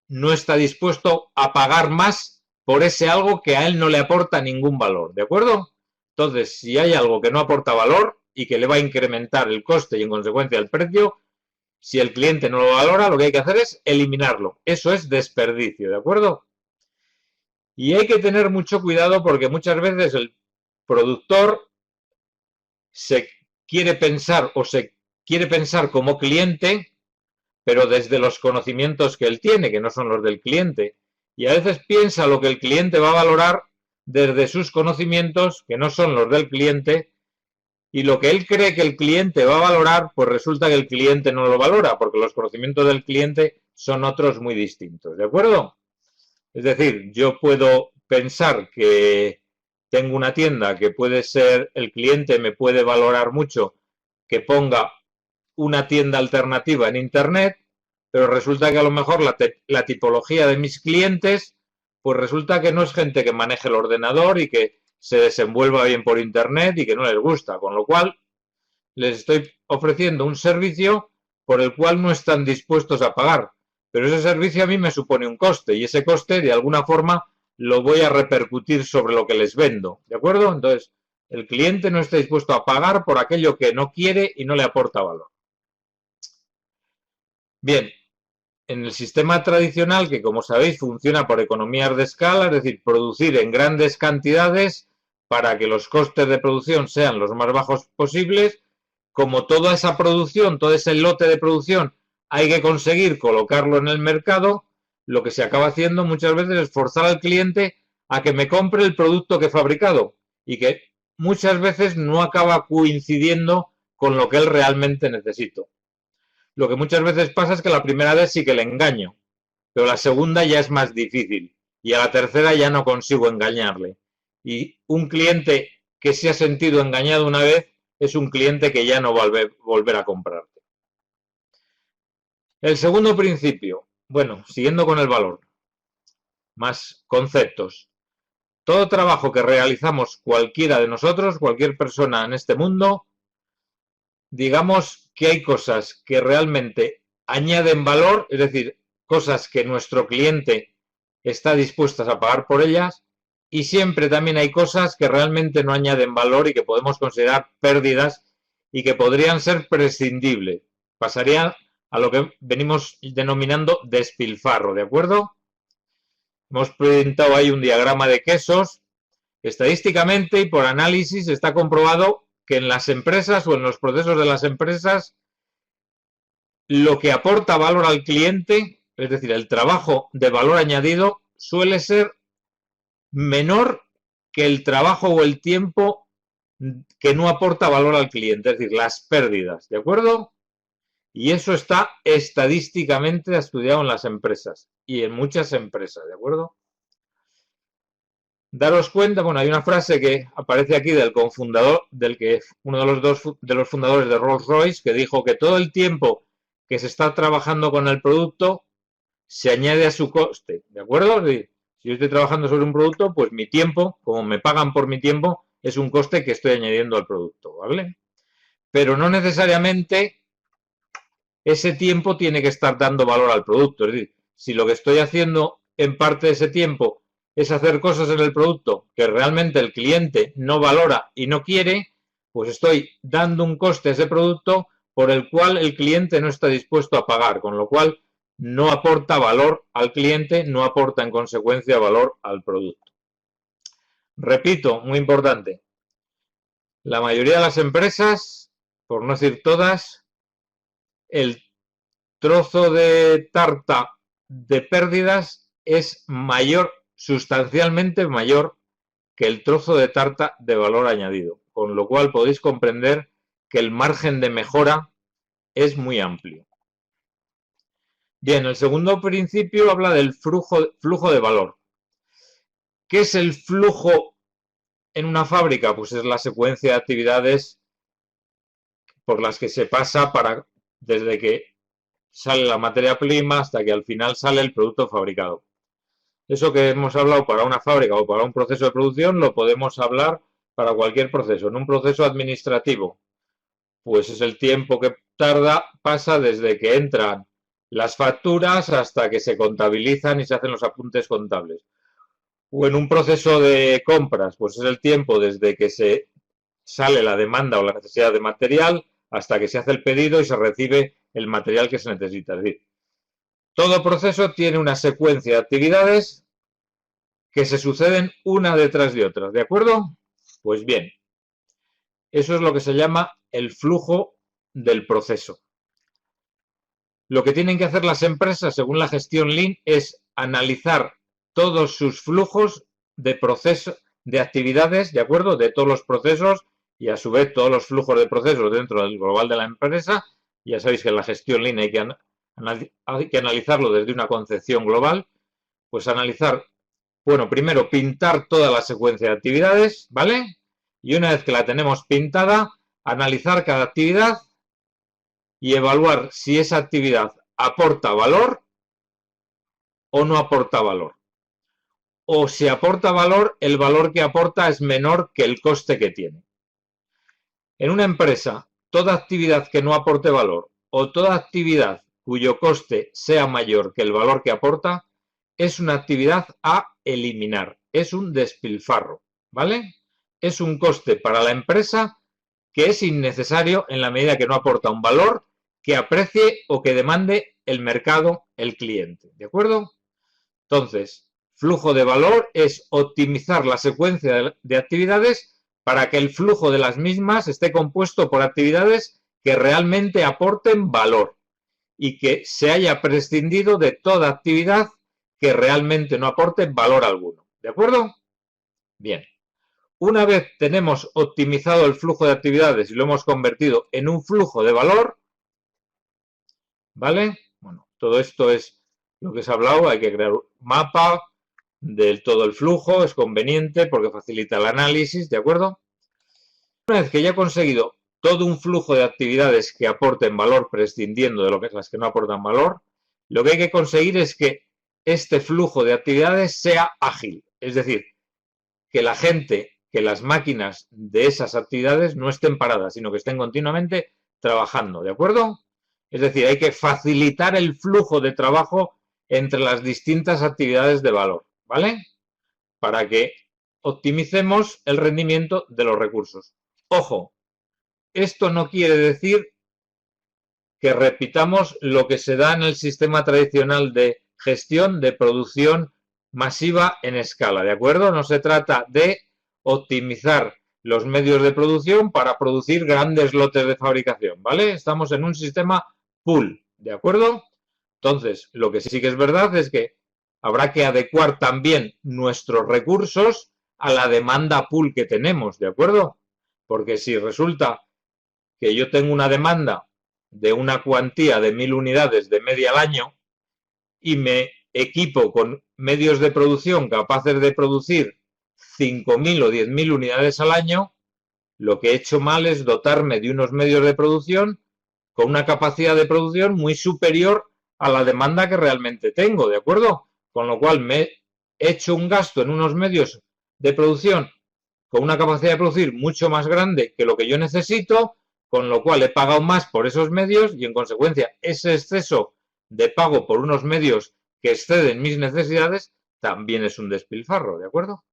no está dispuesto a pagar más por ese algo que a él no le aporta ningún valor, ¿de acuerdo? Entonces, si hay algo que no aporta valor y que le va a incrementar el coste y en consecuencia el precio, si el cliente no lo valora, lo que hay que hacer es eliminarlo. Eso es desperdicio, ¿de acuerdo? Y hay que tener mucho cuidado porque muchas veces el productor se quiere pensar como cliente, pero desde los conocimientos que él tiene, que no son los del cliente. Y a veces piensa lo que el cliente va a valorar desde sus conocimientos, que no son los del cliente, y lo que él cree que el cliente va a valorar, pues resulta que el cliente no lo valora, porque los conocimientos del cliente son otros muy distintos, ¿de acuerdo? Es decir, yo puedo pensar que tengo una tienda que puede ser, el cliente me puede valorar mucho que ponga una tienda alternativa en Internet, pero resulta que a lo mejor la tipología de mis clientes, pues resulta que no es gente que maneje el ordenador y que se desenvuelva bien por Internet y que no les gusta, con lo cual les estoy ofreciendo un servicio por el cual no están dispuestos a pagar, pero ese servicio a mí me supone un coste y ese coste de alguna forma lo voy a repercutir sobre lo que les vendo, ¿de acuerdo? Entonces, el cliente no está dispuesto a pagar por aquello que no quiere y no le aporta valor. Bien, en el sistema tradicional, que como sabéis funciona por economías de escala, es decir, producir en grandes cantidades para que los costes de producción sean los más bajos posibles, como toda esa producción, todo ese lote de producción hay que conseguir colocarlo en el mercado, lo que se acaba haciendo muchas veces es forzar al cliente a que me compre el producto que he fabricado y que muchas veces no acaba coincidiendo con lo que él realmente necesita. Lo que muchas veces pasa es que la primera vez sí que le engaño, pero la segunda ya es más difícil y a la tercera ya no consigo engañarle. Y un cliente que se ha sentido engañado una vez es un cliente que ya no va a volver a comprarte. El segundo principio, bueno, siguiendo con el valor, más conceptos. Todo trabajo que realizamos cualquiera de nosotros, cualquier persona en este mundo, digamos que hay cosas que realmente añaden valor, es decir, cosas que nuestro cliente está dispuesto a pagar por ellas, y siempre también hay cosas que realmente no añaden valor y que podemos considerar pérdidas y que podrían ser prescindibles. Pasaría a lo que venimos denominando despilfarro, ¿de acuerdo? Hemos presentado ahí un diagrama de quesos. Estadísticamente y por análisis está comprobado que en las empresas o en los procesos de las empresas lo que aporta valor al cliente, es decir, el trabajo de valor añadido, suele ser menor que el trabajo o el tiempo que no aporta valor al cliente, es decir, las pérdidas, ¿de acuerdo? Y eso está estadísticamente estudiado en las empresas y en muchas empresas, ¿de acuerdo? Daros cuenta, bueno, hay una frase que aparece aquí del cofundador, uno de los fundadores de Rolls-Royce, que dijo que todo el tiempo que se está trabajando con el producto se añade a su coste, ¿de acuerdo? Si yo estoy trabajando sobre un producto, pues mi tiempo, como me pagan por mi tiempo, es un coste que estoy añadiendo al producto, ¿vale? Pero no necesariamente ese tiempo tiene que estar dando valor al producto. Es decir, si lo que estoy haciendo en parte de ese tiempo es hacer cosas en el producto que realmente el cliente no valora y no quiere, pues estoy dando un coste a ese producto por el cual el cliente no está dispuesto a pagar, con lo cual no aporta valor al cliente, no aporta en consecuencia valor al producto. Repito, muy importante, la mayoría de las empresas, por no decir todas, el trozo de tarta de pérdidas es mayor, sustancialmente mayor que el trozo de tarta de valor añadido, con lo cual podéis comprender que el margen de mejora es muy amplio. Bien, el segundo principio habla del flujo de valor. ¿Qué es el flujo en una fábrica? Pues es la secuencia de actividades por las que se pasa desde que sale la materia prima hasta que al final sale el producto fabricado. Eso que hemos hablado para una fábrica o para un proceso de producción, lo podemos hablar para cualquier proceso. En un proceso administrativo, pues es el tiempo que pasa desde que entran las facturas hasta que se contabilizan y se hacen los apuntes contables. O en un proceso de compras, pues es el tiempo desde que se sale la demanda o la necesidad de material hasta que se hace el pedido y se recibe el material que se necesita. Es decir, todo proceso tiene una secuencia de actividades que se suceden una detrás de otra, ¿de acuerdo? Pues bien, eso es lo que se llama el flujo del proceso. Lo que tienen que hacer las empresas, según la gestión Lean, es analizar todos sus flujos de proceso, de actividades, ¿de acuerdo? De todos los procesos y a su vez todos los flujos de procesos dentro del global de la empresa. Ya sabéis que en la gestión Lean hay que analizarlo desde una concepción global. Pues analizar, bueno, primero pintar toda la secuencia de actividades, ¿vale? Y una vez que la tenemos pintada, analizar cada actividad y evaluar si esa actividad aporta valor o no aporta valor. O si aporta valor, el valor que aporta es menor que el coste que tiene. En una empresa, toda actividad que no aporte valor o toda actividad cuyo coste sea mayor que el valor que aporta es una actividad a eliminar, es un despilfarro, ¿vale? Es un coste para la empresa que es innecesario en la medida que no aporta un valor que aprecie o que demande el mercado, el cliente, ¿de acuerdo? Entonces, flujo de valor es optimizar la secuencia de actividades para que el flujo de las mismas esté compuesto por actividades que realmente aporten valor y que se haya prescindido de toda actividad que realmente no aporte valor alguno. ¿De acuerdo? Bien. Una vez tenemos optimizado el flujo de actividades y lo hemos convertido en un flujo de valor, ¿vale? Bueno, todo esto es lo que se ha hablado, hay que crear un mapa de todo el flujo, es conveniente porque facilita el análisis, ¿de acuerdo? Una vez que ya he conseguido todo un flujo de actividades que aporten valor, prescindiendo de lo que es las que no aportan valor, lo que hay que conseguir es que este flujo de actividades sea ágil, es decir, que la gente, que las máquinas de esas actividades no estén paradas, sino que estén continuamente trabajando, ¿de acuerdo? Es decir, hay que facilitar el flujo de trabajo entre las distintas actividades de valor, ¿vale? Para que optimicemos el rendimiento de los recursos. Ojo, esto no quiere decir que repitamos lo que se da en el sistema tradicional de gestión de producción masiva en escala, ¿de acuerdo? No se trata de optimizar los medios de producción para producir grandes lotes de fabricación, ¿vale? Estamos en un sistema pool, ¿de acuerdo? Entonces, lo que sí que es verdad es que habrá que adecuar también nuestros recursos a la demanda pool que tenemos, ¿de acuerdo? Porque si resulta que yo tengo una demanda de una cuantía de 1000 unidades de media al año y me equipo con medios de producción capaces de producir 5000 o 10.000 unidades al año, lo que he hecho mal es dotarme de unos medios de producción con una capacidad de producción muy superior a la demanda que realmente tengo, ¿de acuerdo? Con lo cual me he hecho un gasto en unos medios de producción con una capacidad de producir mucho más grande que lo que yo necesito, con lo cual he pagado más por esos medios y en consecuencia ese exceso de pago por unos medios que exceden mis necesidades también es un despilfarro, ¿de acuerdo?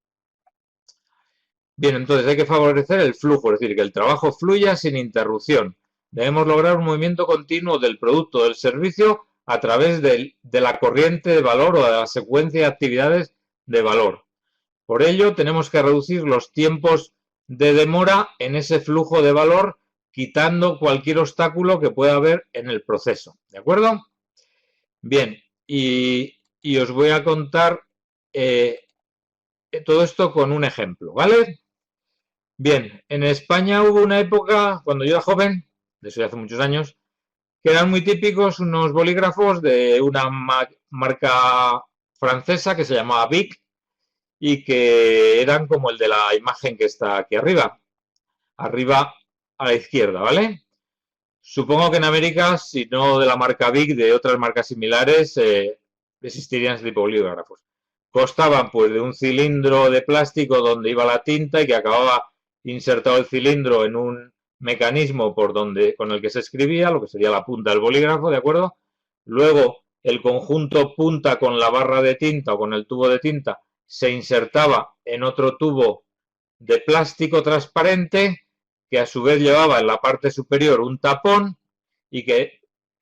Bien, entonces hay que favorecer el flujo, es decir, que el trabajo fluya sin interrupción. Debemos lograr un movimiento continuo del producto o del servicio a través de la corriente de valor o de la secuencia de actividades de valor. Por ello, tenemos que reducir los tiempos de demora en ese flujo de valor, quitando cualquier obstáculo que pueda haber en el proceso. ¿De acuerdo? Bien, y os voy a contar todo esto con un ejemplo, ¿vale? Bien, en España hubo una época, cuando yo era joven, de eso ya hace muchos años, que eran muy típicos unos bolígrafos de una marca francesa que se llamaba Bic y que eran como el de la imagen que está aquí arriba a la izquierda, ¿vale? Supongo que en América, si no de la marca Bic, de otras marcas similares, existirían ese tipo de bolígrafos. constaban pues de un cilindro de plástico donde iba la tinta y que acababa insertado el cilindro en un mecanismo con el que se escribía, lo que sería la punta del bolígrafo, ¿de acuerdo? Luego el conjunto punta con la barra de tinta o con el tubo de tinta se insertaba en otro tubo de plástico transparente que a su vez llevaba en la parte superior un tapón y que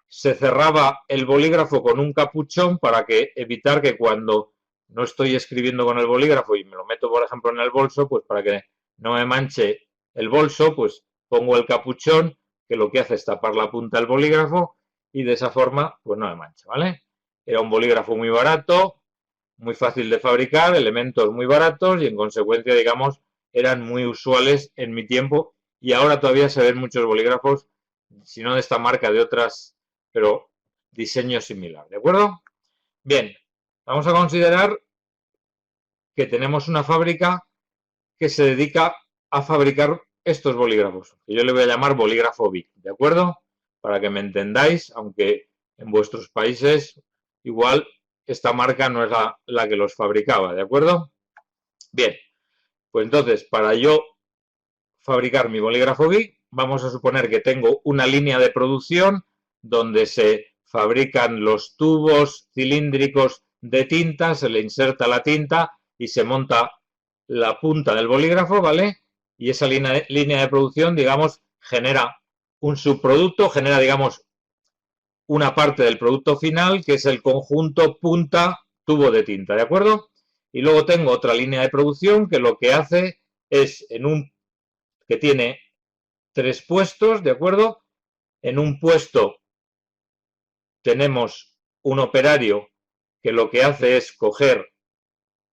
se cerraba el bolígrafo con un capuchón para evitar que cuando no estoy escribiendo con el bolígrafo y me lo meto, por ejemplo, en el bolso, pues para que no me manche el bolso, pues pongo el capuchón, que lo que hace es tapar la punta del bolígrafo y de esa forma, pues no me mancha, ¿vale? Era un bolígrafo muy barato, muy fácil de fabricar, elementos muy baratos y en consecuencia, digamos, eran muy usuales en mi tiempo y ahora todavía se ven muchos bolígrafos, si no de esta marca, de otras, pero diseño similar, ¿de acuerdo? Bien, vamos a considerar que tenemos una fábrica que se dedica a fabricar estos bolígrafos, que yo le voy a llamar bolígrafo BIC, ¿de acuerdo? Para que me entendáis, aunque en vuestros países igual esta marca no es la que los fabricaba, ¿de acuerdo? Bien, pues entonces, para yo fabricar mi bolígrafo BIC, vamos a suponer que tengo una línea de producción donde se fabrican los tubos cilíndricos de tinta, se le inserta la tinta y se monta la punta del bolígrafo, ¿vale? Y esa línea de producción, digamos, genera un subproducto, genera, digamos, una parte del producto final, que es el conjunto punta-tubo de tinta, ¿de acuerdo? Y luego tengo otra línea de producción que lo que hace es, que tiene 3 puestos, ¿de acuerdo? En un puesto tenemos un operario que lo que hace es coger,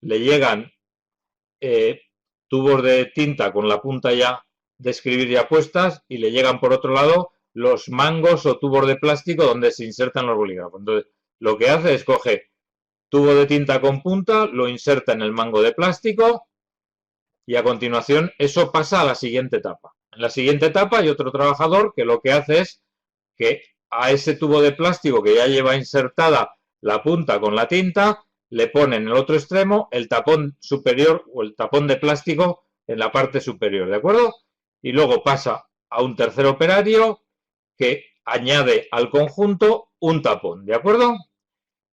le llegan tubos de tinta con la punta ya de escribir ya puestas y le llegan por otro lado los mangos o tubos de plástico donde se insertan los bolígrafos. Entonces, lo que hace es coge tubo de tinta con punta, lo inserta en el mango de plástico y a continuación eso pasa a la siguiente etapa. En la siguiente etapa hay otro trabajador que lo que hace es que a ese tubo de plástico que ya lleva insertada la punta con la tinta, le pone en el otro extremo el tapón superior o el tapón de plástico en la parte superior, ¿de acuerdo? Y luego pasa a un tercer operario que añade al conjunto un tapón, ¿de acuerdo?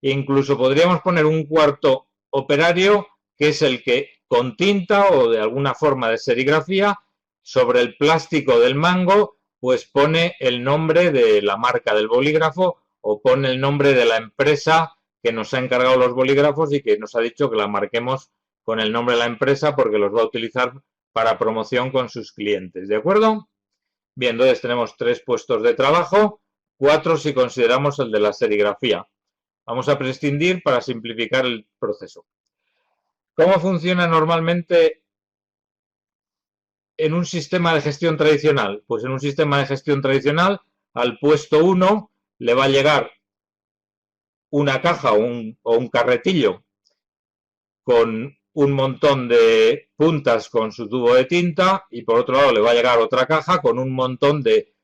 E incluso podríamos poner un cuarto operario que es el que con tinta o de alguna forma de serigrafía sobre el plástico del mango pues pone el nombre de la marca del bolígrafo o pone el nombre de la empresa que nos ha encargado los bolígrafos y que nos ha dicho que la marquemos con el nombre de la empresa porque los va a utilizar para promoción con sus clientes, ¿de acuerdo? Bien, entonces tenemos 3 puestos de trabajo, 4 si consideramos el de la serigrafía. Vamos a prescindir para simplificar el proceso. ¿Cómo funciona normalmente en un sistema de gestión tradicional? Pues en un sistema de gestión tradicional, al puesto 1 le va a llegar una caja o un carretillo con un montón de puntas con su tubo de tinta y por otro lado le va a llegar otra caja con un montón de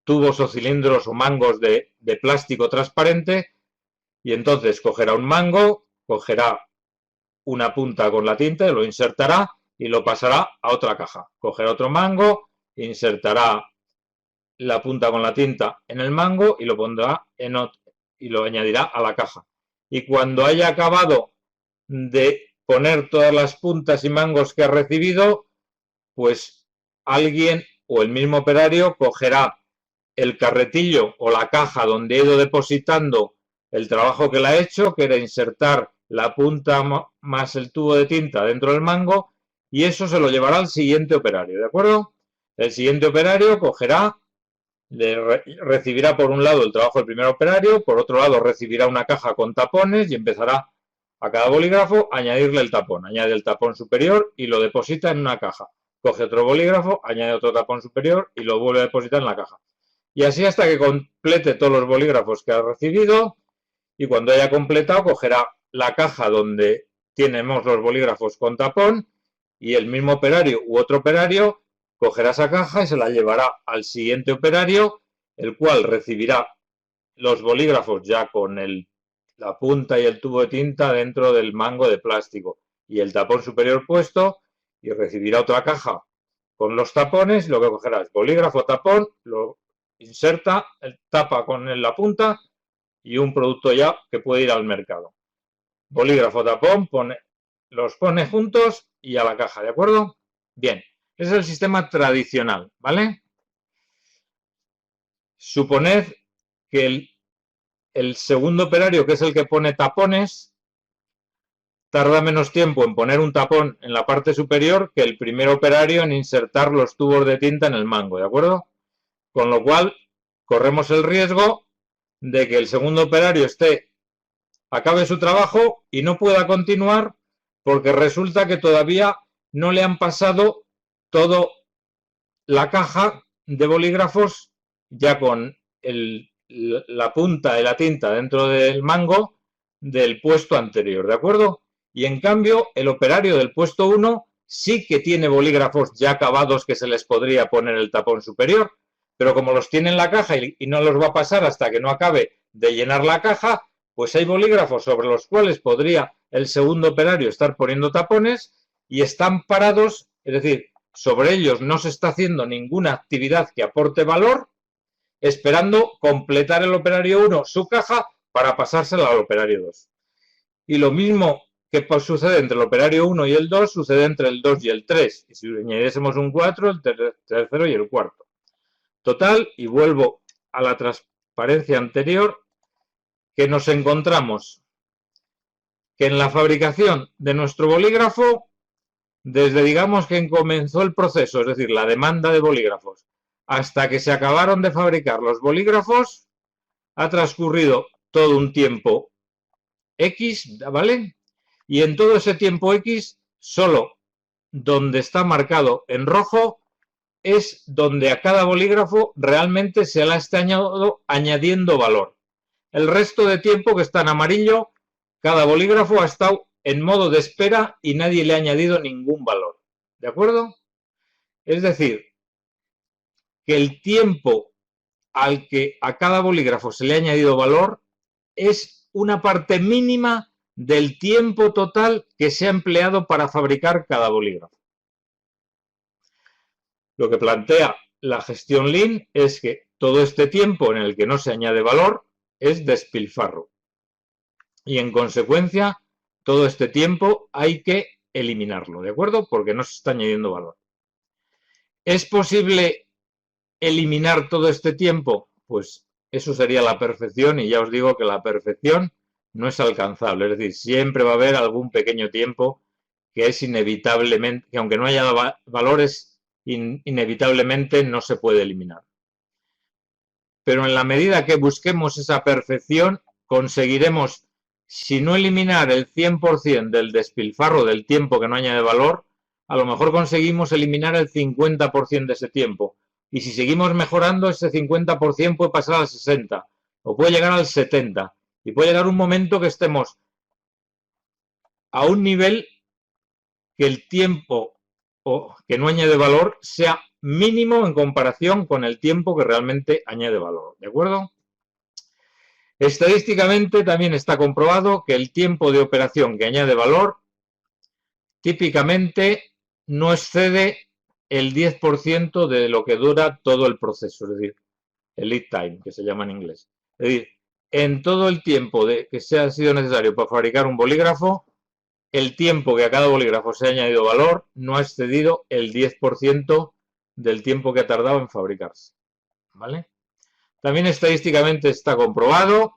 tubos o cilindros o mangos de plástico transparente y entonces cogerá un mango, cogerá una punta con la tinta, lo insertará y lo pasará a otra caja. Cogerá otro mango, insertará la punta con la tinta en el mango y lo pondrá y lo añadirá a la caja. Y cuando haya acabado de poner todas las puntas y mangos que ha recibido, pues alguien o el mismo operario cogerá el carretillo o la caja donde ha ido depositando el trabajo que le ha hecho, que era insertar la punta más el tubo de tinta dentro del mango, y eso se lo llevará al siguiente operario, ¿de acuerdo? El siguiente operario cogerá, recibirá por un lado el trabajo del primer operario, por otro lado recibirá una caja con tapones y empezará a cada bolígrafo a añadirle el tapón. Añade el tapón superior y lo deposita en una caja. Coge otro bolígrafo, añade otro tapón superior y lo vuelve a depositar en la caja. Y así hasta que complete todos los bolígrafos que ha recibido y cuando haya completado cogerá la caja donde tenemos los bolígrafos con tapón y el mismo operario u otro operario cogerá esa caja y se la llevará al siguiente operario, el cual recibirá los bolígrafos ya con el la punta y el tubo de tinta dentro del mango de plástico y el tapón superior puesto, y recibirá otra caja con los tapones. Lo que cogerá es bolígrafo, tapón, lo inserta, tapa con la punta y un producto ya que puede ir al mercado. Bolígrafo, tapón, los pone juntos y a la caja, ¿de acuerdo? Bien, ese es el sistema tradicional, ¿vale? Suponed que el segundo operario, que es el que pone tapones, tarda menos tiempo en poner un tapón en la parte superior que el primer operario en insertar los tubos de tinta en el mango, ¿de acuerdo? Con lo cual, corremos el riesgo de que el segundo operario acabe su trabajo y no pueda continuar porque resulta que todavía no le han pasado toda la caja de bolígrafos ya con la punta de la tinta dentro del mango del puesto anterior, ¿de acuerdo? Y en cambio, el operario del puesto 1 sí que tiene bolígrafos ya acabados que se les podría poner el tapón superior, pero como los tiene en la caja y no los va a pasar hasta que no acabe de llenar la caja, pues hay bolígrafos sobre los cuales podría el segundo operario estar poniendo tapones y están parados, es decir, sobre ellos no se está haciendo ninguna actividad que aporte valor, esperando completar el operario 1 su caja para pasársela al operario 2. Y lo mismo que sucede entre el operario 1 y el 2, sucede entre el 2 y el 3. Y si añadiésemos un 4, el tercero y el cuarto. Total, y vuelvo a la transparencia anterior, que nos encontramos que en la fabricación de nuestro bolígrafo, desde digamos que comenzó el proceso, es decir, la demanda de bolígrafos, hasta que se acabaron de fabricar los bolígrafos, ha transcurrido todo un tiempo X, ¿vale? Y en todo ese tiempo X, solo donde está marcado en rojo es donde a cada bolígrafo realmente se le está añadiendo valor. El resto de tiempo que está en amarillo, cada bolígrafo ha estado en modo de espera y nadie le ha añadido ningún valor. ¿De acuerdo? Es decir, que el tiempo al que a cada bolígrafo se le ha añadido valor es una parte mínima del tiempo total que se ha empleado para fabricar cada bolígrafo. Lo que plantea la gestión Lean es que todo este tiempo en el que no se añade valor es despilfarro. Y en consecuencia, todo este tiempo hay que eliminarlo, ¿de acuerdo? Porque no se está añadiendo valor. ¿Es posible eliminar todo este tiempo? Pues eso sería la perfección, y ya os digo que la perfección no es alcanzable. Es decir, siempre va a haber algún pequeño tiempo que es inevitablemente, que aunque no haya valores, inevitablemente no se puede eliminar. Pero en la medida que busquemos esa perfección, conseguiremos, si no eliminar el 100% del despilfarro del tiempo que no añade valor, a lo mejor conseguimos eliminar el 50% de ese tiempo. Y si seguimos mejorando, ese 50% puede pasar al 60% o puede llegar al 70%. Y puede llegar un momento que estemos a un nivel que el tiempo que no añade valor sea mínimo en comparación con el tiempo que realmente añade valor. ¿De acuerdo? Estadísticamente también está comprobado que el tiempo de operación que añade valor típicamente no excede el 10% de lo que dura todo el proceso, es decir, el lead time, que se llama en inglés. Es decir, en todo el tiempo que se ha sido necesario para fabricar un bolígrafo, el tiempo que a cada bolígrafo se ha añadido valor no ha excedido el 10% del tiempo que ha tardado en fabricarse. ¿Vale? También estadísticamente está comprobado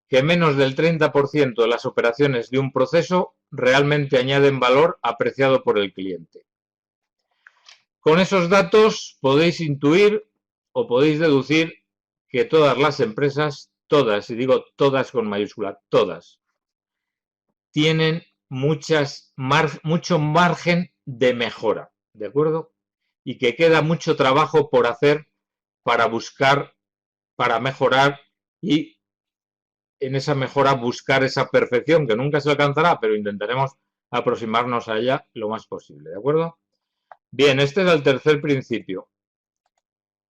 que menos del 30% de las operaciones de un proceso realmente añaden valor apreciado por el cliente. Con esos datos podéis intuir o podéis deducir que todas las empresas, todas, y digo todas con mayúscula, todas, tienen mucho margen de mejora, ¿de acuerdo? Y que queda mucho trabajo por hacer para buscar, para mejorar y en esa mejora buscar esa perfección que nunca se alcanzará, pero intentaremos aproximarnos a ella lo más posible, ¿de acuerdo? Bien, este es el tercer principio.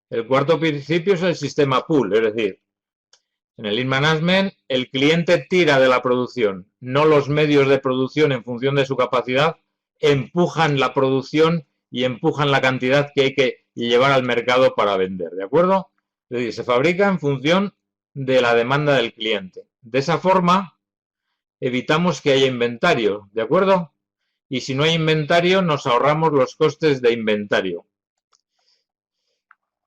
El cuarto principio es el sistema pool, es decir, En el Lean Management, el cliente tira de la producción, no los medios de producción en función de su capacidad empujan la producción y empujan la cantidad que hay que llevar al mercado para vender, ¿de acuerdo? Es decir, se fabrica en función de la demanda del cliente. De esa forma, evitamos que haya inventario, ¿de acuerdo? Y si no hay inventario, nos ahorramos los costes de inventario.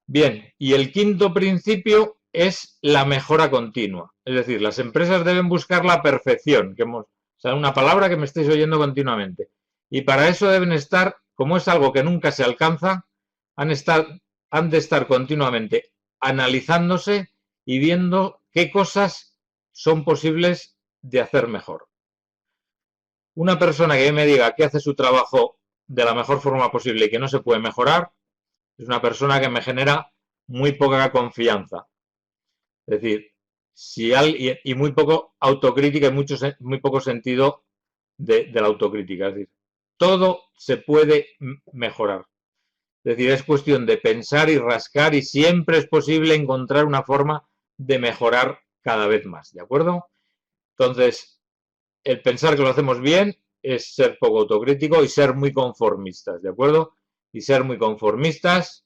Bien, y el quinto principio es la mejora continua. Es decir, las empresas deben buscar la perfección, o sea, una palabra que me estáis oyendo continuamente. Y para eso deben estar, como es algo que nunca se alcanza, han de estar continuamente analizándose y viendo qué cosas son posibles de hacer mejor. Una persona que me diga que hace su trabajo de la mejor forma posible y que no se puede mejorar, es una persona que me genera muy poca confianza. Es decir, y muy poco autocrítica y muy poco sentido de la autocrítica. Es decir, todo se puede mejorar. Es decir, es cuestión de pensar y rascar y siempre es posible encontrar una forma de mejorar cada vez más, ¿de acuerdo? Entonces, el pensar que lo hacemos bien es ser poco autocrítico y ser muy conformistas, ¿de acuerdo? Y ser muy conformistas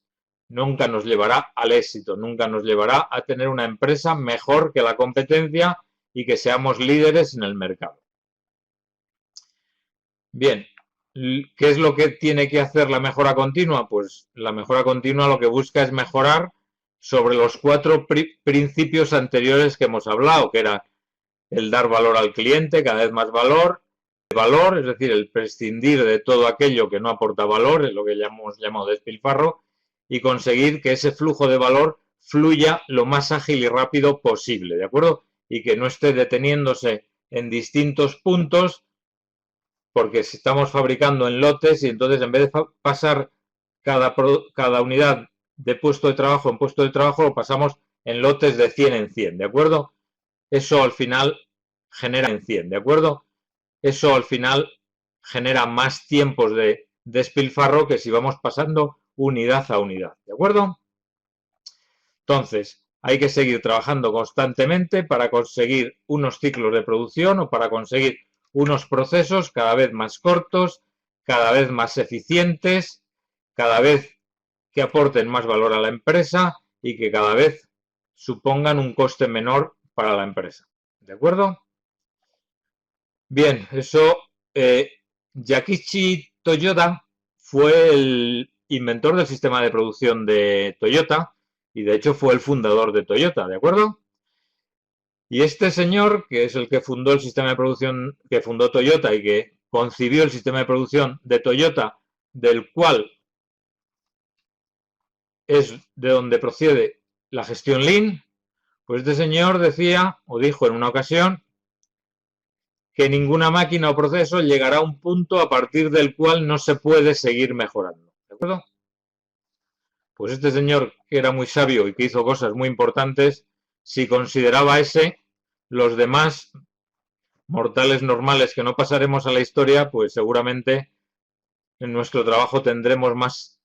nunca nos llevará al éxito, nunca nos llevará a tener una empresa mejor que la competencia y que seamos líderes en el mercado. Bien, ¿qué es lo que tiene que hacer la mejora continua? Pues la mejora continua lo que busca es mejorar sobre los 4 principios anteriores que hemos hablado, que era el dar valor al cliente, cada vez más valor, es decir, el prescindir de todo aquello que no aporta valor, es lo que hemos llamado despilfarro, y conseguir que ese flujo de valor fluya lo más ágil y rápido posible, ¿de acuerdo? Y que no esté deteniéndose en distintos puntos, porque si estamos fabricando en lotes y entonces en vez de pasar cada unidad de puesto de trabajo en puesto de trabajo, lo pasamos en lotes de 100 en 100, ¿de acuerdo? Eso al final genera en 100, ¿de acuerdo? Eso al final genera más tiempos de despilfarro que si vamos pasando unidad a unidad, ¿de acuerdo? Entonces, hay que seguir trabajando constantemente para conseguir unos ciclos de producción o para conseguir unos procesos cada vez más cortos, cada vez más eficientes, cada vez que aporten más valor a la empresa y que cada vez supongan un coste menor para la empresa. ¿De acuerdo? Bien, eso, Yakichi Toyoda fue el inventor del sistema de producción de Toyota y de hecho fue el fundador de Toyota, ¿de acuerdo? Y este señor, que es el que fundó el sistema de producción, que fundó Toyota y que concibió el sistema de producción de Toyota, del cual es de donde procede la gestión Lean, pues este señor decía, o dijo en una ocasión, que ninguna máquina o proceso llegará a un punto a partir del cual no se puede seguir mejorando. ¿De acuerdo? Pues este señor, que era muy sabio y que hizo cosas muy importantes, si consideraba ese, los demás mortales normales que no pasaremos a la historia, pues seguramente en nuestro trabajo tendremos más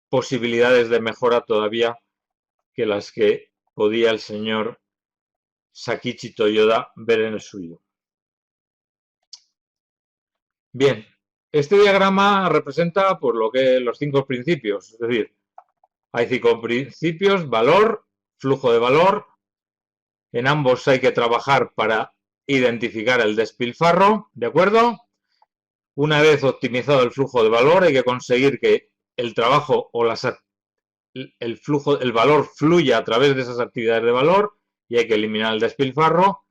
posibilidades de mejora todavía que las que podía el señor Sakichi Toyoda ver en el suyo. Bien, este diagrama representa por lo que los 5 principios, es decir, hay 5 principios, valor, flujo de valor, en ambos hay que trabajar para identificar el despilfarro, ¿de acuerdo? Una vez optimizado el flujo de valor, hay que conseguir que el trabajo o el valor fluya a través de esas actividades de valor y hay que eliminar el despilfarro.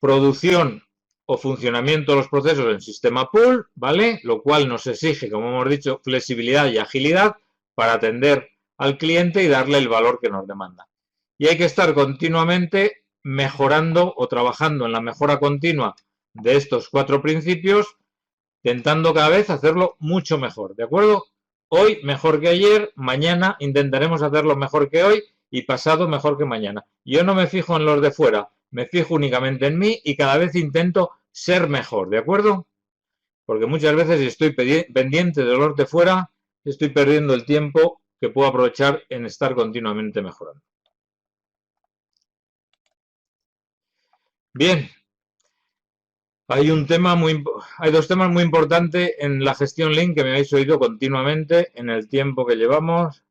Producción o funcionamiento de los procesos en sistema pool, ¿vale? Lo cual nos exige, como hemos dicho, flexibilidad y agilidad para atender al cliente y darle el valor que nos demanda. Y hay que estar continuamente mejorando o trabajando en la mejora continua de estos 4 principios, intentando cada vez hacerlo mucho mejor, ¿de acuerdo? Hoy mejor que ayer, mañana intentaremos hacerlo mejor que hoy y pasado mejor que mañana. Yo no me fijo en los de fuera, me fijo únicamente en mí y cada vez intento ser mejor, ¿de acuerdo? Porque muchas veces si estoy pendiente de los de fuera, estoy perdiendo el tiempo que puedo aprovechar en estar continuamente mejorando. Bien, hay dos temas muy importantes en la gestión Lean que me habéis oído continuamente en el tiempo que llevamos,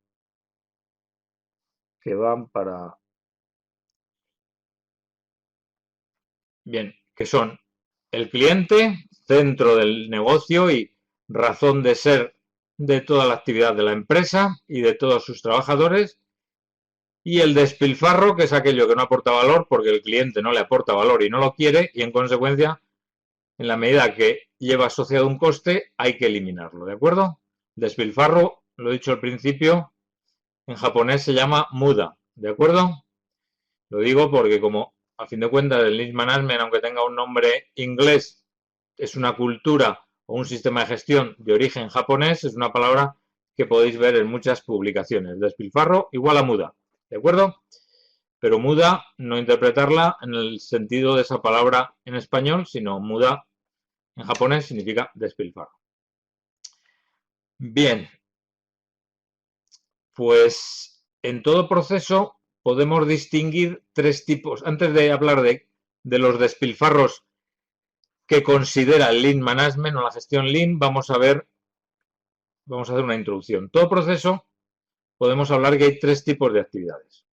que van para... Bien, que son el cliente, centro del negocio y razón de ser de toda la actividad de la empresa y de todos sus trabajadores, y el despilfarro, que es aquello que no aporta valor porque el cliente no le aporta valor y no lo quiere, y en consecuencia, en la medida que lleva asociado un coste, hay que eliminarlo, ¿de acuerdo? Despilfarro, lo he dicho al principio, en japonés se llama muda, ¿de acuerdo? Lo digo porque como a fin de cuentas el Lean Management, aunque tenga un nombre inglés, es una cultura o un sistema de gestión de origen japonés, es una palabra que podéis ver en muchas publicaciones. Despilfarro igual a muda, ¿de acuerdo? Pero muda no interpretarla en el sentido de esa palabra en español, sino muda en japonés significa despilfarro. Bien, pues en todo proceso podemos distinguir tres tipos. Antes de hablar de los despilfarros que considera el Lean Management o la gestión Lean, vamos a hacer una introducción. Todo proceso podemos hablar que hay tres tipos de actividades.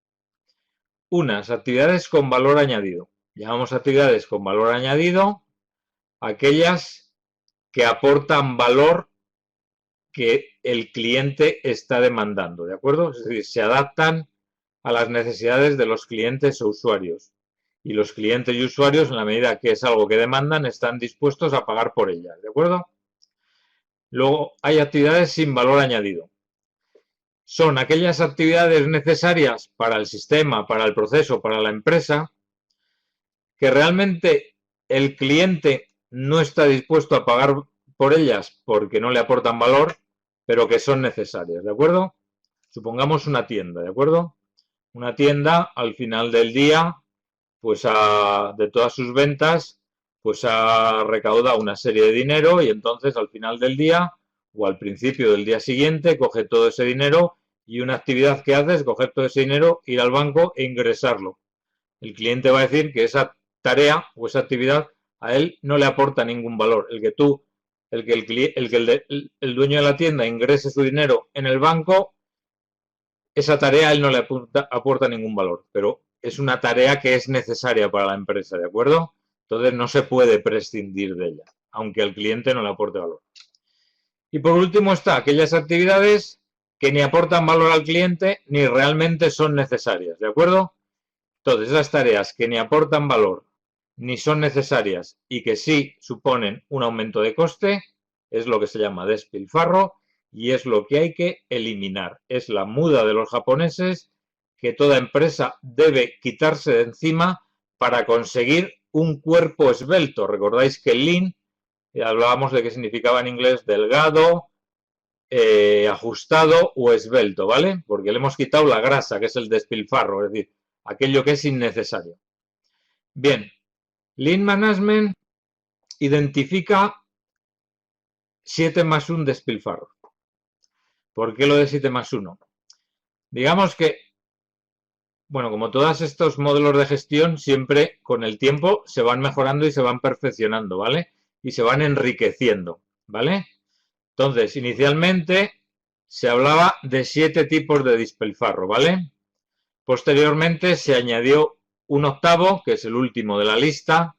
Unas actividades con valor añadido. Llamamos actividades con valor añadido aquellas que aportan valor que el cliente está demandando, ¿de acuerdo? Es decir, se adaptan a las necesidades de los clientes o usuarios. Y los clientes y usuarios, en la medida que es algo que demandan, están dispuestos a pagar por ellas, ¿de acuerdo? Luego hay actividades sin valor añadido. Son aquellas actividades necesarias para el sistema, para el proceso, para la empresa, que realmente el cliente no está dispuesto a pagar por ellas porque no le aportan valor, pero que son necesarias, ¿de acuerdo? Supongamos una tienda, ¿de acuerdo? Una tienda al final del día, pues de todas sus ventas, pues ha recaudado una serie de dinero y entonces al final del día o al principio del día siguiente coge todo ese dinero y una actividad que hace es coger todo ese dinero, ir al banco e ingresarlo. El cliente va a decir que esa tarea o esa actividad a él no le aporta ningún valor. El que el dueño de la tienda ingrese su dinero en el banco, esa tarea a él no le aporta ningún valor, pero es una tarea que es necesaria para la empresa, ¿de acuerdo? Entonces no se puede prescindir de ella, aunque al cliente no le aporte valor. Y por último está aquellas actividades que ni aportan valor al cliente ni realmente son necesarias, ¿de acuerdo? Entonces, esas tareas que ni aportan valor ni son necesarias y que sí suponen un aumento de coste, es lo que se llama despilfarro y es lo que hay que eliminar. Es la muda de los japoneses que toda empresa debe quitarse de encima para conseguir un cuerpo esbelto. Recordáis que el Lean, hablábamos de qué significaba en inglés delgado, ajustado o esbelto, ¿vale? Porque le hemos quitado la grasa, que es el despilfarro, es decir, aquello que es innecesario. Bien, Lean Management identifica 7 más 1 despilfarro. ¿Por qué lo de 7 más 1? Digamos que, bueno, como todos estos modelos de gestión, siempre con el tiempo se van mejorando y se van perfeccionando, ¿vale? Y se van enriqueciendo, ¿vale? Entonces, inicialmente se hablaba de 7 tipos de despilfarro, ¿vale? Posteriormente se añadió un octavo, que es el último de la lista,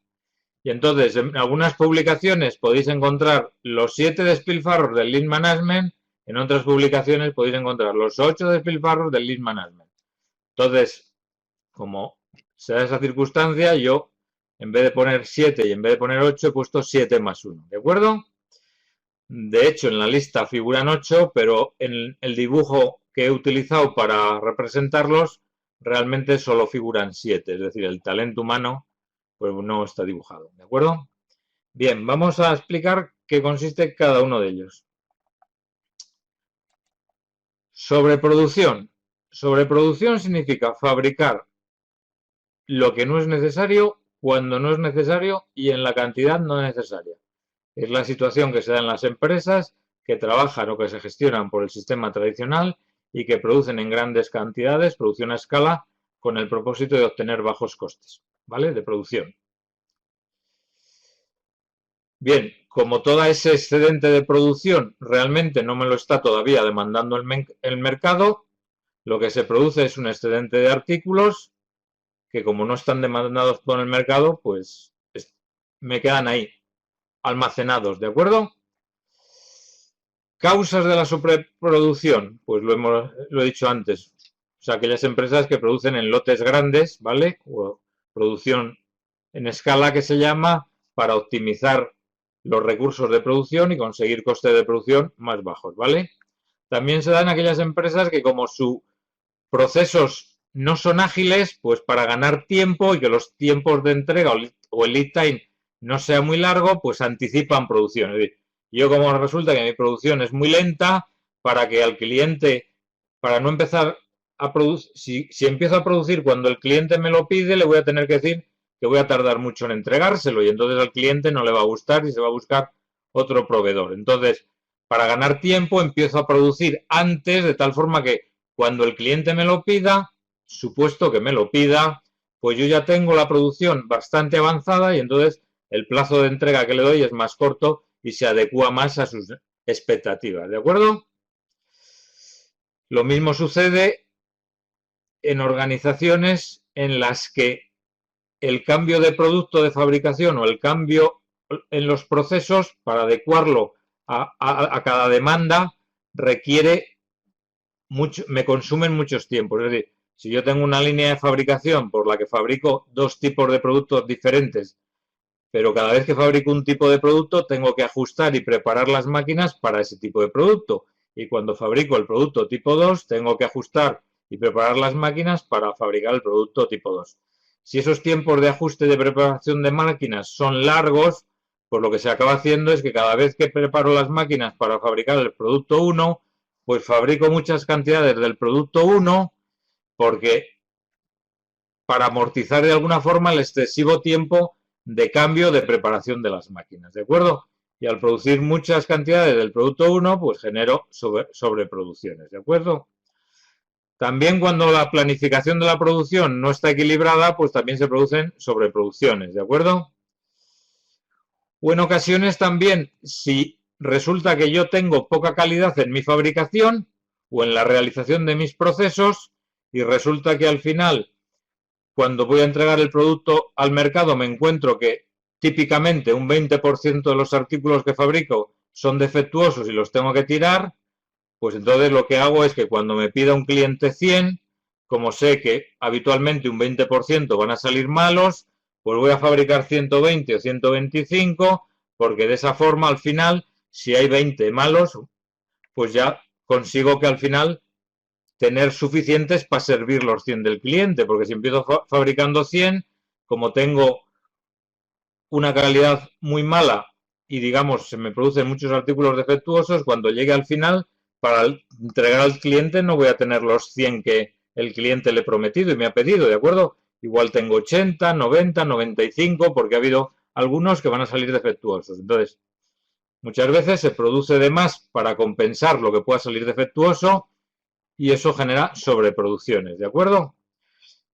y entonces en algunas publicaciones podéis encontrar los 7 despilfarros del Lean Management, en otras publicaciones podéis encontrar los 8 despilfarros del Lean Management. Entonces, como se da esa circunstancia, yo en vez de poner 7 y en vez de poner 8 he puesto 7 más 1, ¿de acuerdo? De hecho, en la lista figuran 8, pero en el dibujo que he utilizado para representarlos realmente solo figuran 7, es decir, el talento humano pues no está dibujado, ¿de acuerdo? Bien, vamos a explicar qué consiste cada uno de ellos. Sobreproducción. Sobreproducción significa fabricar lo que no es necesario, cuando no es necesario y en la cantidad no necesaria. Es la situación que se da en las empresas que trabajan o que se gestionan por el sistema tradicional y que producen en grandes cantidades, producción a escala, con el propósito de obtener bajos costes, ¿vale? De producción. Bien, como todo ese excedente de producción realmente no me lo está todavía demandando el mercado, lo que se produce es un excedente de artículos que como no están demandados por el mercado, pues me quedan ahí, almacenados, ¿de acuerdo? Causas de la sobreproducción, pues lo he dicho antes, o sea, aquellas empresas que producen en lotes grandes, ¿vale? O producción en escala que se llama, para optimizar los recursos de producción y conseguir costes de producción más bajos, ¿vale? También se dan aquellas empresas que como sus procesos no son ágiles, pues para ganar tiempo y que los tiempos de entrega o el lead time no sea muy largo, pues anticipan producción. Es decir, yo como resulta que mi producción es muy lenta, para que al cliente, para no empezar a producir, si empiezo a producir cuando el cliente me lo pide, le voy a tener que decir que voy a tardar mucho en entregárselo y entonces al cliente no le va a gustar y se va a buscar otro proveedor. Entonces, para ganar tiempo, empiezo a producir antes, de tal forma que cuando el cliente me lo pida, supuesto que me lo pida, pues yo ya tengo la producción bastante avanzada y entonces el plazo de entrega que le doy es más corto y se adecua más a sus expectativas, ¿de acuerdo? Lo mismo sucede en organizaciones en las que el cambio de producto de fabricación o el cambio en los procesos para adecuarlo a cada demanda requiere me consumen muchos tiempos. Es decir, si yo tengo una línea de fabricación por la que fabrico dos tipos de productos diferentes, pero cada vez que fabrico un tipo de producto tengo que ajustar y preparar las máquinas para ese tipo de producto. Y cuando fabrico el producto tipo 2, tengo que ajustar y preparar las máquinas para fabricar el producto tipo 2. Si esos tiempos de ajuste de preparación de máquinas son largos, pues lo que se acaba haciendo es que cada vez que preparo las máquinas para fabricar el producto 1, pues fabrico muchas cantidades del producto 1 porque para amortizar de alguna forma el excesivo tiempo de cambio de preparación de las máquinas, ¿de acuerdo? Y al producir muchas cantidades del producto 1, pues genero sobreproducciones, ¿de acuerdo? También cuando la planificación de la producción no está equilibrada, pues también se producen sobreproducciones, ¿de acuerdo? O en ocasiones también, si resulta que yo tengo poca calidad en mi fabricación o en la realización de mis procesos y resulta que al final, cuando voy a entregar el producto al mercado, me encuentro que típicamente un 20% de los artículos que fabrico son defectuosos y los tengo que tirar, pues entonces lo que hago es que cuando me pida un cliente 100, como sé que habitualmente un 20% van a salir malos, pues voy a fabricar 120 o 125, porque de esa forma al final, si hay 20 malos, pues ya consigo que al final tener suficientes para servir los 100 del cliente, porque si empiezo fabricando 100, como tengo una calidad muy mala y digamos se me producen muchos artículos defectuosos, cuando llegue al final, para entregar al cliente no voy a tener los 100 que el cliente le he prometido y me ha pedido, ¿de acuerdo? Igual tengo 80, 90, 95, porque ha habido algunos que van a salir defectuosos. Entonces, muchas veces se produce de más para compensar lo que pueda salir defectuoso y eso genera sobreproducciones, ¿de acuerdo?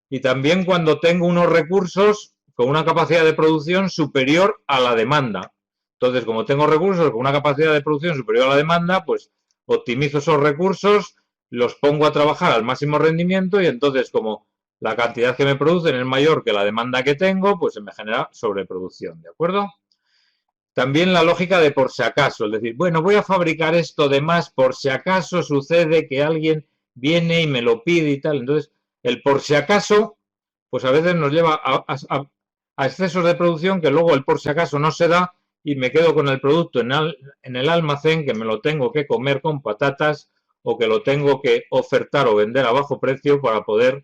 Y también cuando tengo unos recursos con una capacidad de producción superior a la demanda. Entonces, como tengo recursos con una capacidad de producción superior a la demanda, pues optimizo esos recursos, los pongo a trabajar al máximo rendimiento y entonces, como la cantidad que me producen es mayor que la demanda que tengo, pues se me genera sobreproducción, ¿de acuerdo? También la lógica de por si acaso, es decir, bueno, voy a fabricar esto de más por si acaso sucede que alguien viene y me lo pide y tal. Entonces, el por si acaso, pues a veces nos lleva a excesos de producción que luego el por si acaso no se da y me quedo con el producto en el almacén que me lo tengo que comer con patatas o que lo tengo que ofertar o vender a bajo precio para poder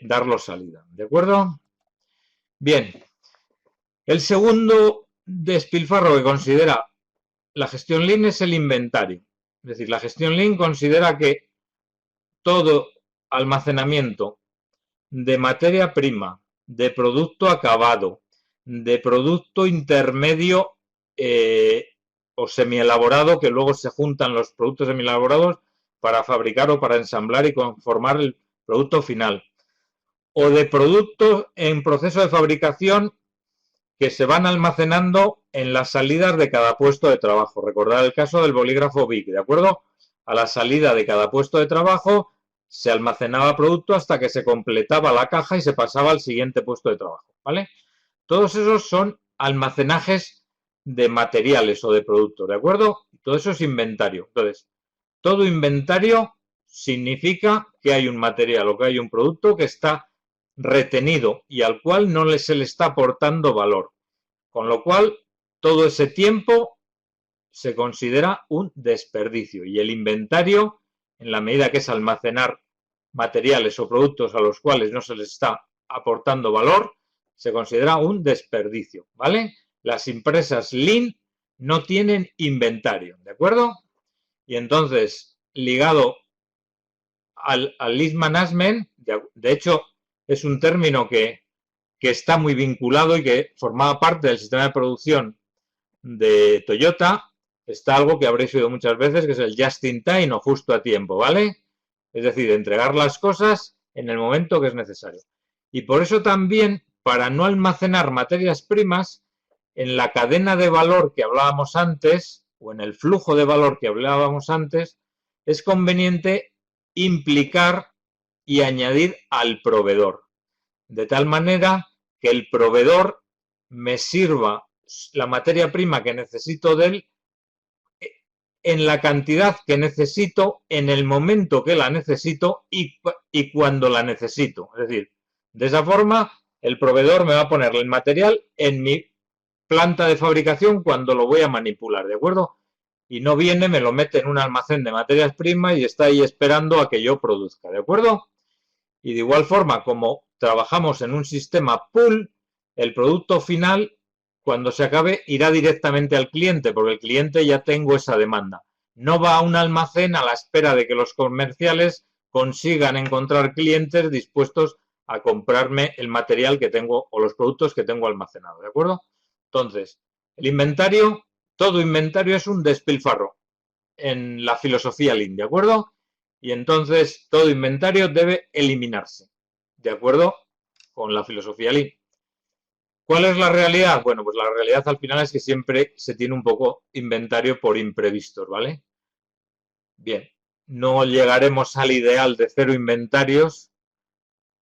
darlo salida. ¿De acuerdo? Bien. El segundo despilfarro que considera la gestión Lean es el inventario. Es decir, la gestión Lean considera que todo almacenamiento de materia prima, de producto acabado, de producto intermedio o semielaborado, que luego se juntan los productos semielaborados para fabricar o para ensamblar y conformar el producto final, o de productos en proceso de fabricación que se van almacenando en las salidas de cada puesto de trabajo. Recordad el caso del bolígrafo Bic, ¿de acuerdo? A la salida de cada puesto de trabajo se almacenaba producto hasta que se completaba la caja y se pasaba al siguiente puesto de trabajo, ¿vale? Todos esos son almacenajes de materiales o de productos, ¿de acuerdo? Todo eso es inventario. Entonces, todo inventario significa que hay un material o que hay un producto que está retenido y al cual no se le está aportando valor. Con lo cual, todo ese tiempo se considera un desperdicio. Y el inventario, en la medida que es almacenar materiales o productos a los cuales no se les está aportando valor, se considera un desperdicio, ¿vale? Las empresas Lean no tienen inventario, ¿de acuerdo? Y entonces, ligado al Lean Management, de hecho, es un término que está muy vinculado y que formaba parte del sistema de producción de Toyota. Está algo que habréis oído muchas veces, que es el just in time o justo a tiempo, ¿vale? Es decir, entregar las cosas en el momento que es necesario. Y por eso también, para no almacenar materias primas, en la cadena de valor que hablábamos antes, o en el flujo de valor que hablábamos antes, es conveniente implicar y añadir al proveedor. De tal manera que el proveedor me sirva la materia prima que necesito de él en la cantidad que necesito, en el momento que la necesito y cuando la necesito. Es decir, de esa forma el proveedor me va a poner el material en mi planta de fabricación cuando lo voy a manipular, ¿de acuerdo? Y no viene, me lo mete en un almacén de materias primas y está ahí esperando a que yo produzca, ¿de acuerdo? Y de igual forma, como trabajamos en un sistema pool, el producto final, cuando se acabe, irá directamente al cliente, porque el cliente ya tengo esa demanda. No va a un almacén a la espera de que los comerciales consigan encontrar clientes dispuestos a comprarme el material que tengo o los productos que tengo almacenados, ¿de acuerdo? Entonces, el inventario, todo inventario es un despilfarro en la filosofía Lean, ¿de acuerdo? Y entonces todo inventario debe eliminarse, ¿de acuerdo? Con la filosofía Lean. ¿Cuál es la realidad? Bueno, pues la realidad al final es que siempre se tiene un poco inventario por imprevistos, ¿vale? Bien, no llegaremos al ideal de 0 inventarios,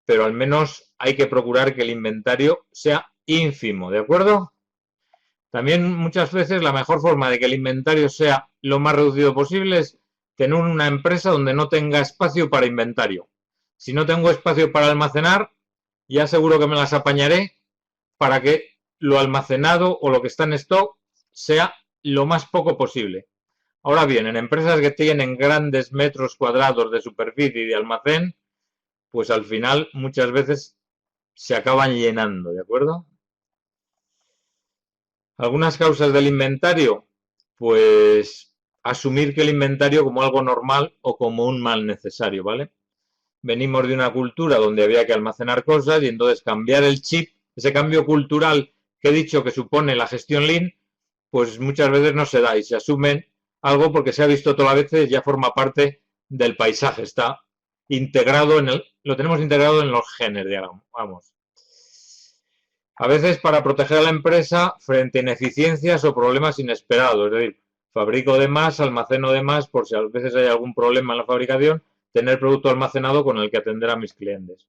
pero al menos hay que procurar que el inventario sea ínfimo, ¿de acuerdo? También muchas veces la mejor forma de que el inventario sea lo más reducido posible es tener una empresa donde no tenga espacio para inventario. Si no tengo espacio para almacenar, ya seguro que me las apañaré para que lo almacenado o lo que está en stock sea lo más poco posible. Ahora bien, en empresas que tienen grandes metros cuadrados de superficie y de almacén, pues al final muchas veces se acaban llenando, ¿de acuerdo? Algunas causas del inventario, pues asumir que el inventario como algo normal o como un mal necesario, ¿vale? Venimos de una cultura donde había que almacenar cosas y entonces cambiar el chip, ese cambio cultural que he dicho que supone la gestión Lean, pues muchas veces no se da y se asume algo porque se ha visto todas las veces, ya forma parte del paisaje, está integrado lo tenemos integrado en los genes, digamos. A veces para proteger a la empresa frente a ineficiencias o problemas inesperados, es decir, fabrico de más, almaceno de más, por si a veces hay algún problema en la fabricación, tener producto almacenado con el que atender a mis clientes.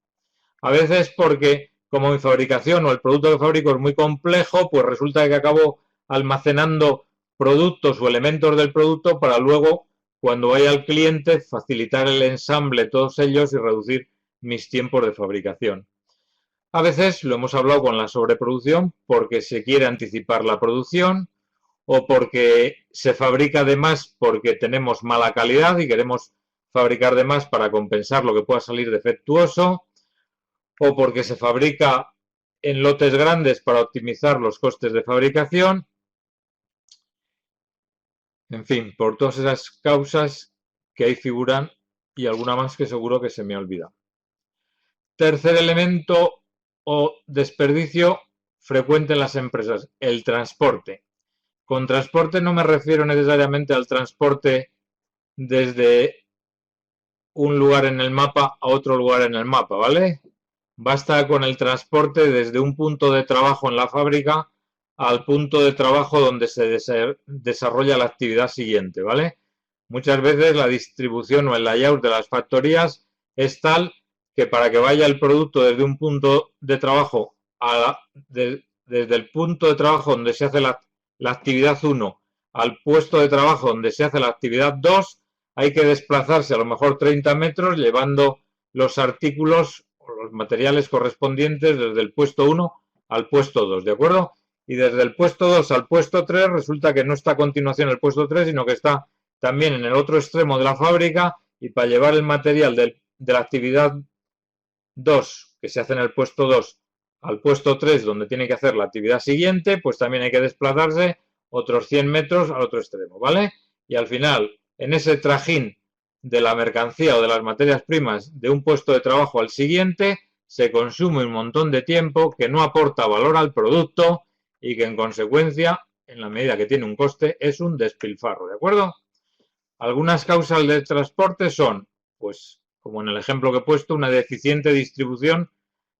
A veces porque como mi fabricación o el producto que fabrico es muy complejo, pues resulta que acabo almacenando productos o elementos del producto para luego, cuando vaya al cliente, facilitar el ensamble de todos ellos y reducir mis tiempos de fabricación. A veces lo hemos hablado con la sobreproducción porque se quiere anticipar la producción o porque se fabrica de más porque tenemos mala calidad y queremos fabricar de más para compensar lo que pueda salir defectuoso o porque se fabrica en lotes grandes para optimizar los costes de fabricación. En fin, por todas esas causas que ahí figuran y alguna más que seguro que se me ha olvidado. Tercer elemento o desperdicio frecuente en las empresas, el transporte. Con transporte no me refiero necesariamente al transporte desde un lugar en el mapa a otro lugar en el mapa, ¿vale? Basta con el transporte desde un punto de trabajo en la fábrica al punto de trabajo donde se desarrolla la actividad siguiente, ¿vale? Muchas veces la distribución o el layout de las factorías es tal que para que vaya el producto desde un punto de trabajo desde el punto de trabajo donde se hace la actividad 1 al puesto de trabajo donde se hace la actividad 2, hay que desplazarse a lo mejor 30 metros llevando los artículos o los materiales correspondientes desde el puesto 1 al puesto 2, ¿de acuerdo? Y desde el puesto 2 al puesto 3 resulta que no está a continuación el puesto 3, sino que está también en el otro extremo de la fábrica, y para llevar el material de la actividad 2, que se hace en el puesto 2, al puesto 3, donde tiene que hacer la actividad siguiente, pues también hay que desplazarse otros 100 metros al otro extremo, ¿vale? Y al final, en ese trajín de la mercancía o de las materias primas de un puesto de trabajo al siguiente, se consume un montón de tiempo que no aporta valor al producto y que en consecuencia, en la medida que tiene un coste, es un despilfarro, ¿de acuerdo? Algunas causas del transporte son, pues, como en el ejemplo que he puesto, una deficiente distribución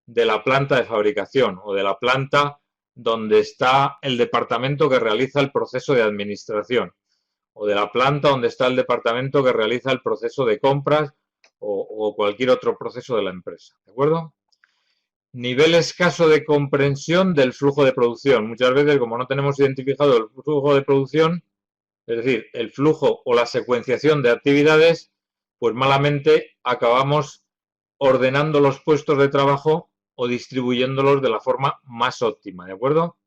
de la planta de fabricación o de la planta donde está el departamento que realiza el proceso de administración, o de la planta donde está el departamento que realiza el proceso de compras o cualquier otro proceso de la empresa, ¿de acuerdo? Nivel escaso de comprensión del flujo de producción. Muchas veces, como no tenemos identificado el flujo de producción, es decir, el flujo o la secuenciación de actividades, pues malamente acabamos ordenando los puestos de trabajo o distribuyéndolos de la forma más óptima, ¿de acuerdo?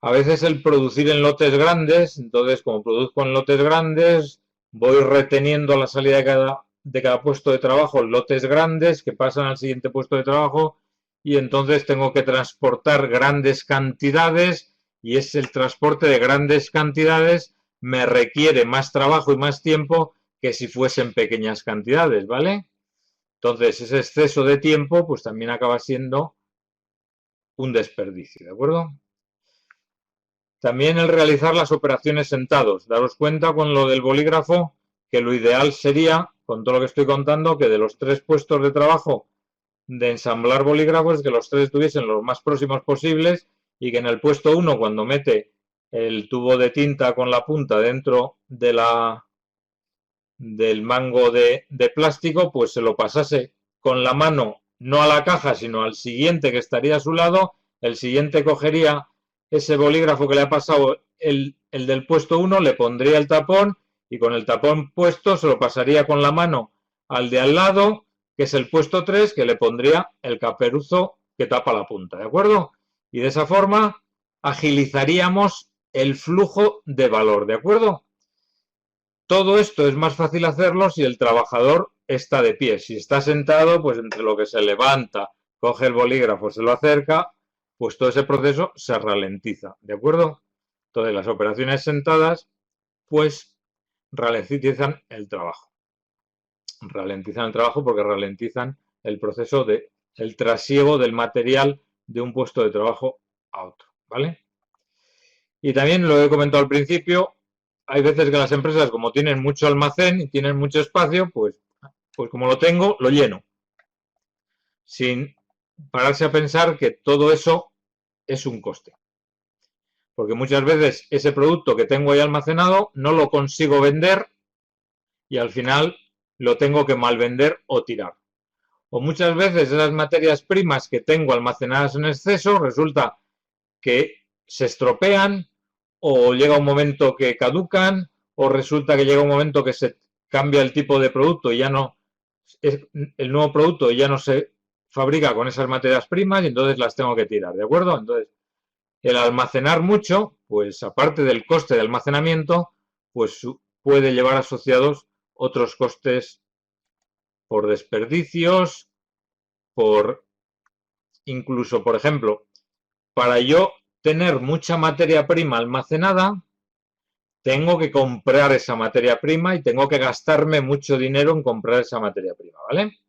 A veces el producir en lotes grandes, entonces como produzco en lotes grandes, voy reteniendo a la salida de cada puesto de trabajo lotes grandes que pasan al siguiente puesto de trabajo, y entonces tengo que transportar grandes cantidades, y es el transporte de grandes cantidades me requiere más trabajo y más tiempo que si fuesen pequeñas cantidades, ¿vale? Entonces ese exceso de tiempo pues también acaba siendo un desperdicio, ¿de acuerdo? También el realizar las operaciones sentados. Daros cuenta con lo del bolígrafo que lo ideal sería, con todo lo que estoy contando, que de los 3 puestos de trabajo de ensamblar bolígrafos, que los 3 estuviesen los más próximos posibles, y que en el puesto 1, cuando mete el tubo de tinta con la punta dentro de del mango de plástico, pues se lo pasase con la mano, no a la caja, sino al siguiente que estaría a su lado. El siguiente cogería ese bolígrafo que le ha pasado el del puesto 1, le pondría el tapón, y con el tapón puesto se lo pasaría con la mano al de al lado, que es el puesto 3, que le pondría el caperuzo que tapa la punta, ¿de acuerdo? Y de esa forma agilizaríamos el flujo de valor, ¿de acuerdo? Todo esto es más fácil hacerlo si el trabajador está de pie. Si está sentado, pues entre lo que se levanta, coge el bolígrafo, se lo acerca, pues todo ese proceso se ralentiza, ¿de acuerdo? Entonces las operaciones sentadas, pues ralentizan el trabajo. Ralentizan el trabajo porque ralentizan el proceso de el trasiego del material de un puesto de trabajo a otro, ¿vale? Y también lo he comentado al principio, hay veces que las empresas, como tienen mucho almacén y tienen mucho espacio, pues como lo tengo, lo lleno. Sin pararse a pensar que todo eso es un coste. Porque muchas veces ese producto que tengo ahí almacenado no lo consigo vender y al final lo tengo que malvender o tirar. O muchas veces esas materias primas que tengo almacenadas en exceso resulta que se estropean, o llega un momento que caducan, o resulta que llega un momento que se cambia el tipo de producto y ya no, el nuevo producto ya no se fabrica con esas materias primas y entonces las tengo que tirar, ¿de acuerdo? Entonces, el almacenar mucho, pues aparte del coste de almacenamiento, pues puede llevar asociados otros costes por desperdicios, por incluso, por ejemplo, para yo tener mucha materia prima almacenada, tengo que comprar esa materia prima y tengo que gastarme mucho dinero en comprar esa materia prima, ¿vale?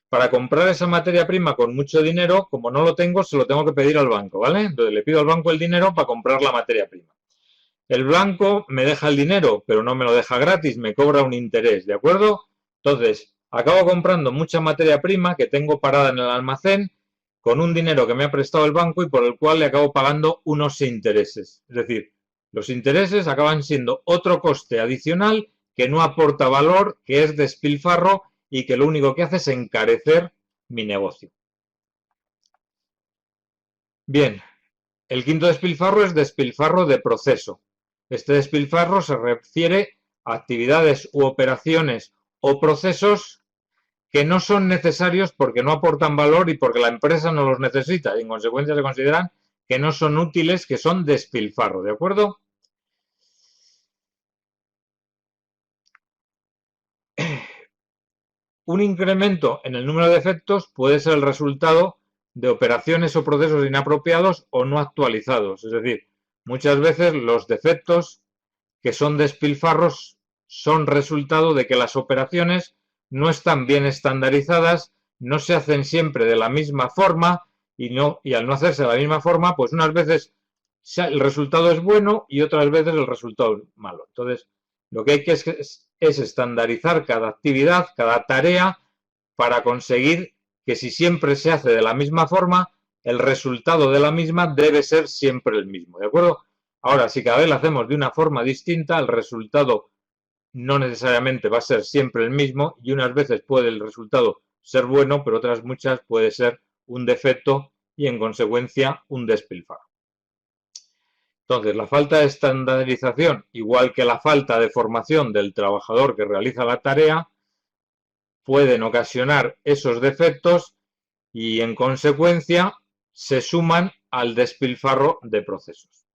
Para comprar esa materia prima con mucho dinero, como no lo tengo, se lo tengo que pedir al banco, ¿vale? Entonces le pido al banco el dinero para comprar la materia prima. El banco me deja el dinero, pero no me lo deja gratis, me cobra un interés, ¿de acuerdo? Entonces, acabo comprando mucha materia prima que tengo parada en el almacén con un dinero que me ha prestado el banco y por el cual le acabo pagando unos intereses. Es decir, los intereses acaban siendo otro coste adicional que no aporta valor, que es despilfarro y que lo único que hace es encarecer mi negocio. Bien, el quinto despilfarro es despilfarro de proceso. Este despilfarro se refiere a actividades u operaciones o procesos que no son necesarios porque no aportan valor y porque la empresa no los necesita y en consecuencia se consideran que no son útiles, que son despilfarro, ¿de acuerdo? Un incremento en el número de efectos puede ser el resultado de operaciones o procesos inapropiados o no actualizados. Es decir, muchas veces los defectos que son despilfarros son resultado de que las operaciones no están bien estandarizadas, no se hacen siempre de la misma forma y al no hacerse de la misma forma, pues unas veces el resultado es bueno y otras veces el resultado es malo. Entonces, lo que hay que es estandarizar cada actividad, cada tarea, para conseguir que si siempre se hace de la misma forma, el resultado de la misma debe ser siempre el mismo, ¿de acuerdo? Ahora, si cada vez lo hacemos de una forma distinta, el resultado no necesariamente va a ser siempre el mismo y unas veces puede el resultado ser bueno, pero otras muchas puede ser un defecto y en consecuencia un despilfarro. Entonces, la falta de estandarización, igual que la falta de formación del trabajador que realiza la tarea, pueden ocasionar esos defectos y en consecuencia se suman al despilfarro de procesos.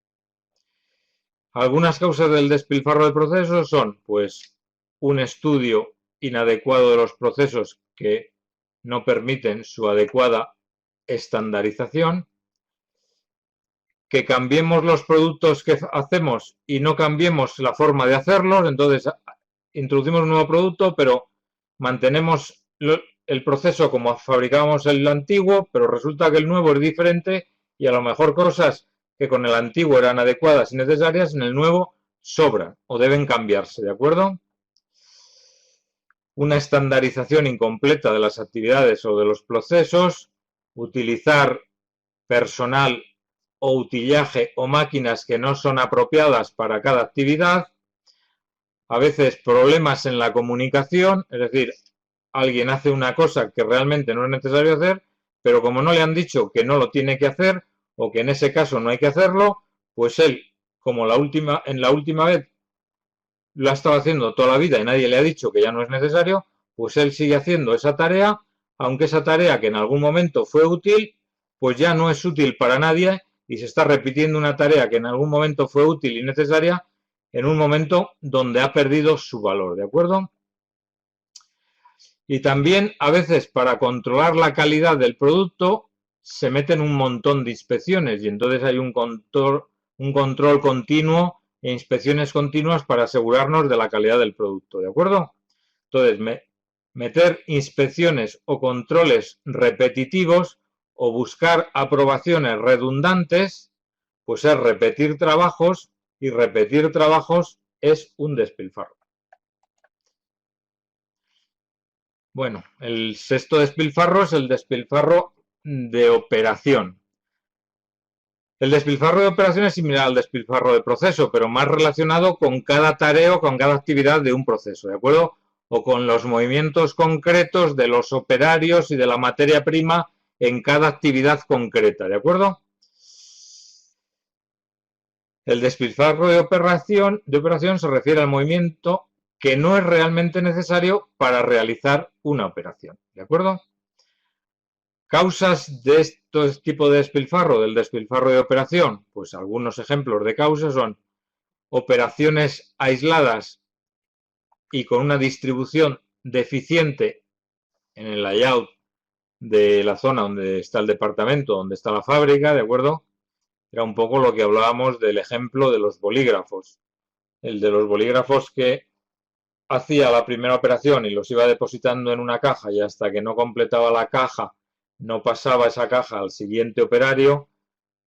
Algunas causas del despilfarro de procesos son, pues, un estudio inadecuado de los procesos que no permiten su adecuada estandarización, que cambiemos los productos que hacemos y no cambiemos la forma de hacerlos, entonces introducimos un nuevo producto, pero mantenemos el proceso como fabricábamos el antiguo, pero resulta que el nuevo es diferente y a lo mejor cosas que con el antiguo eran adecuadas y necesarias, en el nuevo sobran o deben cambiarse, ¿de acuerdo? Una estandarización incompleta de las actividades o de los procesos, utilizar personal o utillaje o máquinas que no son apropiadas para cada actividad, a veces problemas en la comunicación, es decir, alguien hace una cosa que realmente no es necesario hacer, pero como no le han dicho que no lo tiene que hacer o que en ese caso no hay que hacerlo, pues él, como en la última vez lo ha estado haciendo toda la vida y nadie le ha dicho que ya no es necesario, pues él sigue haciendo esa tarea, aunque esa tarea que en algún momento fue útil, pues ya no es útil para nadie y se está repitiendo una tarea que en algún momento fue útil y necesaria en un momento donde ha perdido su valor, ¿de acuerdo? Y también a veces para controlar la calidad del producto se meten un montón de inspecciones y entonces hay un control continuo e inspecciones continuas para asegurarnos de la calidad del producto, ¿de acuerdo? Entonces, meter inspecciones o controles repetitivos o buscar aprobaciones redundantes, pues es repetir trabajos y repetir trabajos es un despilfarro. Bueno, el sexto despilfarro es el despilfarro de operación. El despilfarro de operación es similar al despilfarro de proceso, pero más relacionado con cada tarea o con cada actividad de un proceso, ¿de acuerdo? O con los movimientos concretos de los operarios y de la materia prima en cada actividad concreta, ¿de acuerdo? El despilfarro de operación se refiere al movimiento que no es realmente necesario para realizar una operación, ¿de acuerdo? Causas de este tipo de despilfarro, del despilfarro de operación, pues algunos ejemplos de causas son operaciones aisladas y con una distribución deficiente en el layout de la zona donde está el departamento, donde está la fábrica, ¿de acuerdo? Era un poco lo que hablábamos del ejemplo de los bolígrafos. El de los bolígrafos que hacía la primera operación y los iba depositando en una caja y hasta que no completaba la caja no pasaba esa caja al siguiente operario,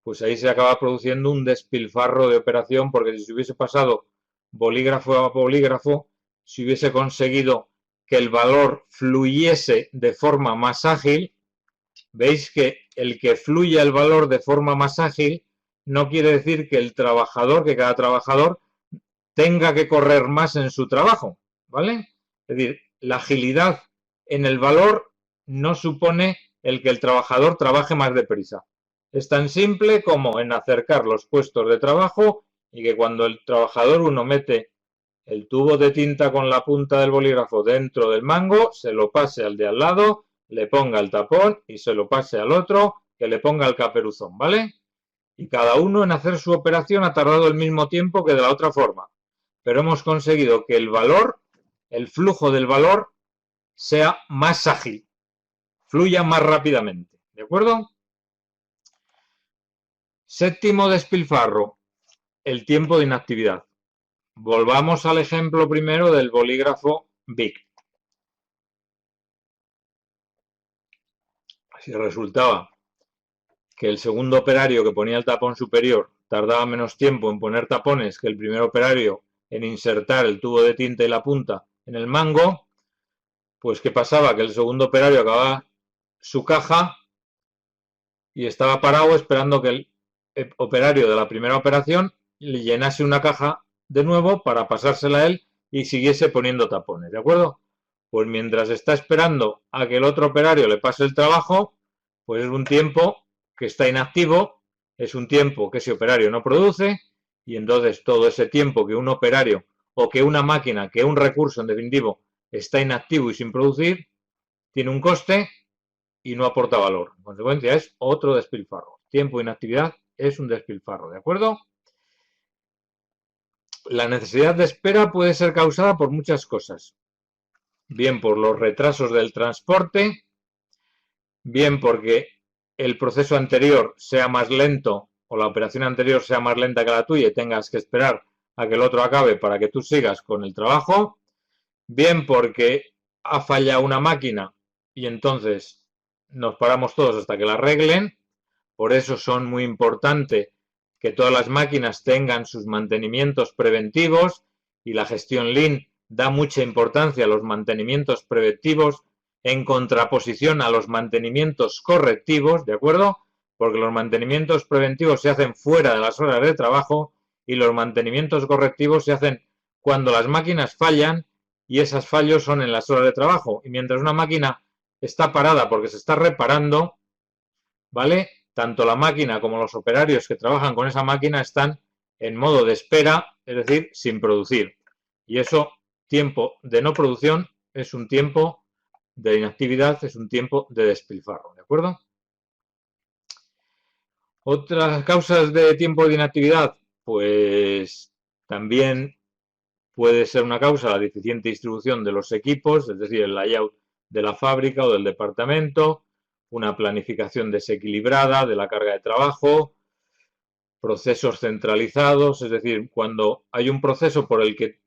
pues ahí se acaba produciendo un despilfarro de operación porque si se hubiese pasado bolígrafo a bolígrafo, si hubiese conseguido que el valor fluyese de forma más ágil, veis que el que fluya el valor de forma más ágil no quiere decir que cada trabajador tenga que correr más en su trabajo, ¿vale? Es decir, la agilidad en el valor no supone el que el trabajador trabaje más deprisa. Es tan simple como en acercar los puestos de trabajo y que cuando el trabajador uno mete el tubo de tinta con la punta del bolígrafo dentro del mango, se lo pase al de al lado, le ponga el tapón y se lo pase al otro, que le ponga el caperuzón, ¿vale? Y cada uno en hacer su operación ha tardado el mismo tiempo que de la otra forma. Pero hemos conseguido que el valor, el flujo del valor, sea más ágil, fluya más rápidamente, ¿de acuerdo? Séptimo despilfarro, el tiempo de inactividad. Volvamos al ejemplo primero del bolígrafo Bic. Si resultaba que el segundo operario que ponía el tapón superior tardaba menos tiempo en poner tapones que el primer operario en insertar el tubo de tinta y la punta en el mango, pues ¿qué pasaba? Que el segundo operario acababa su caja y estaba parado esperando que el operario de la primera operación le llenase una caja de nuevo para pasársela a él y siguiese poniendo tapones, ¿de acuerdo? Pues mientras está esperando a que el otro operario le pase el trabajo, pues es un tiempo que está inactivo, es un tiempo que ese operario no produce y entonces todo ese tiempo que un operario o que una máquina, que un recurso en definitivo está inactivo y sin producir, tiene un coste y no aporta valor. En consecuencia es otro despilfarro. Tiempo e inactividad es un despilfarro, ¿de acuerdo? La necesidad de espera puede ser causada por muchas cosas. Bien por los retrasos del transporte, bien porque el proceso anterior sea más lento o la operación anterior sea más lenta que la tuya y tengas que esperar a que el otro acabe para que tú sigas con el trabajo, bien porque ha fallado una máquina y entonces nos paramos todos hasta que la arreglen. Por eso son muy importantes que todas las máquinas tengan sus mantenimientos preventivos y la gestión Lean da mucha importancia a los mantenimientos preventivos en contraposición a los mantenimientos correctivos, ¿de acuerdo? Porque los mantenimientos preventivos se hacen fuera de las horas de trabajo y los mantenimientos correctivos se hacen cuando las máquinas fallan y esos fallos son en las horas de trabajo. Y mientras una máquina está parada porque se está reparando, ¿vale? Tanto la máquina como los operarios que trabajan con esa máquina están en modo de espera, es decir, sin producir. Y eso, tiempo de no producción, es un tiempo de inactividad, es un tiempo de despilfarro, ¿de acuerdo? Otras causas de tiempo de inactividad, pues también puede ser una causa la deficiente distribución de los equipos, es decir, el layout de la fábrica o del departamento, una planificación desequilibrada de la carga de trabajo, procesos centralizados, es decir, cuando hay un proceso por el que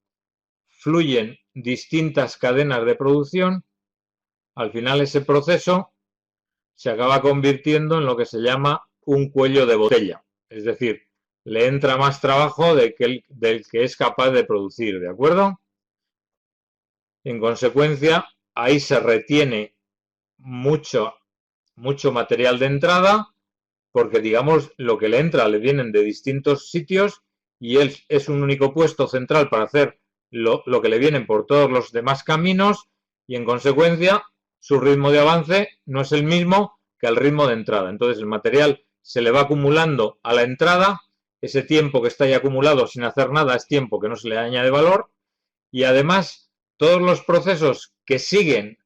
fluyen distintas cadenas de producción, al final ese proceso se acaba convirtiendo en lo que se llama un cuello de botella, es decir, le entra más trabajo del que es capaz de producir, ¿de acuerdo? En consecuencia, ahí se retiene mucho material de entrada porque, digamos, lo que le entra le vienen de distintos sitios y él es un único puesto central para hacer lo que le vienen por todos los demás caminos y, en consecuencia, su ritmo de avance no es el mismo que el ritmo de entrada. Entonces, el material se le va acumulando a la entrada, ese tiempo que está ahí acumulado sin hacer nada es tiempo que no se le añade valor y, además, todos los procesos que siguen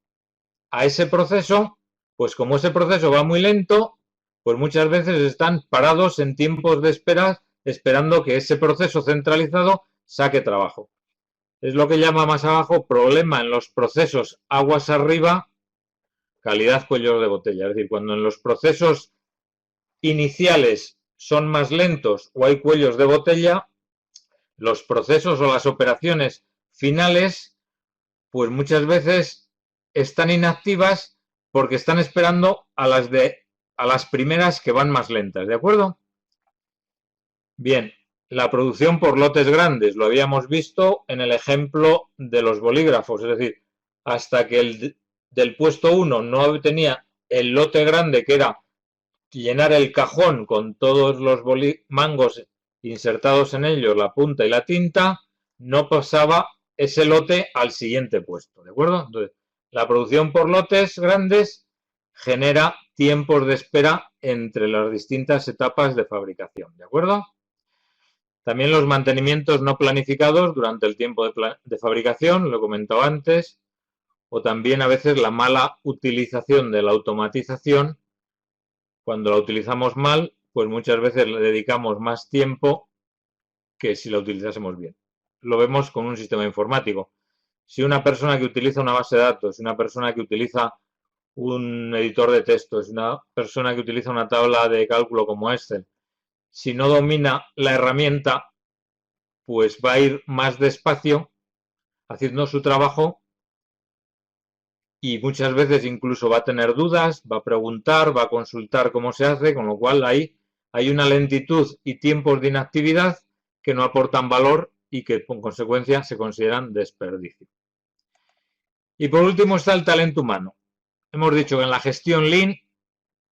a ese proceso, pues como ese proceso va muy lento, pues muchas veces están parados en tiempos de espera esperando que ese proceso centralizado saque trabajo. Es lo que llama más abajo problema en los procesos aguas arriba, calidad cuellos de botella. Es decir, cuando en los procesos iniciales son más lentos o hay cuellos de botella, los procesos o las operaciones finales, pues muchas veces están inactivas porque están esperando a las primeras que van más lentas, ¿de acuerdo? Bien, la producción por lotes grandes, lo habíamos visto en el ejemplo de los bolígrafos, es decir, hasta que el del puesto 1 no tenía el lote grande, que era llenar el cajón con todos los mangos insertados en ellos, la punta y la tinta, no pasaba ese lote al siguiente puesto, ¿de acuerdo? Entonces, la producción por lotes grandes genera tiempos de espera entre las distintas etapas de fabricación, ¿de acuerdo? También los mantenimientos no planificados durante el tiempo de fabricación, lo he comentado antes, o también a veces la mala utilización de la automatización. Cuando la utilizamos mal, pues muchas veces le dedicamos más tiempo que si la utilizásemos bien. Lo vemos con un sistema informático. Si una persona que utiliza una base de datos, una persona que utiliza un editor de textos, una persona que utiliza una tabla de cálculo como Excel, si no domina la herramienta, pues va a ir más despacio haciendo su trabajo y muchas veces incluso va a tener dudas, va a preguntar, va a consultar cómo se hace, con lo cual ahí hay una lentitud y tiempos de inactividad que no aportan valor y que con consecuencia se consideran desperdicio. Y por último está el talento humano. Hemos dicho que en la gestión Lean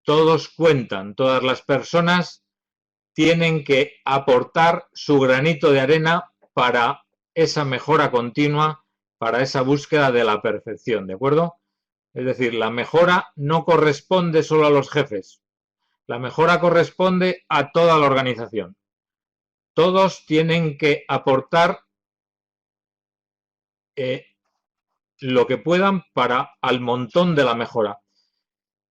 todos cuentan, todas las personas tienen que aportar su granito de arena para esa mejora continua, para esa búsqueda de la perfección, ¿de acuerdo? Es decir, la mejora no corresponde solo a los jefes, la mejora corresponde a toda la organización. Todos tienen que aportar lo que puedan para al montón de la mejora.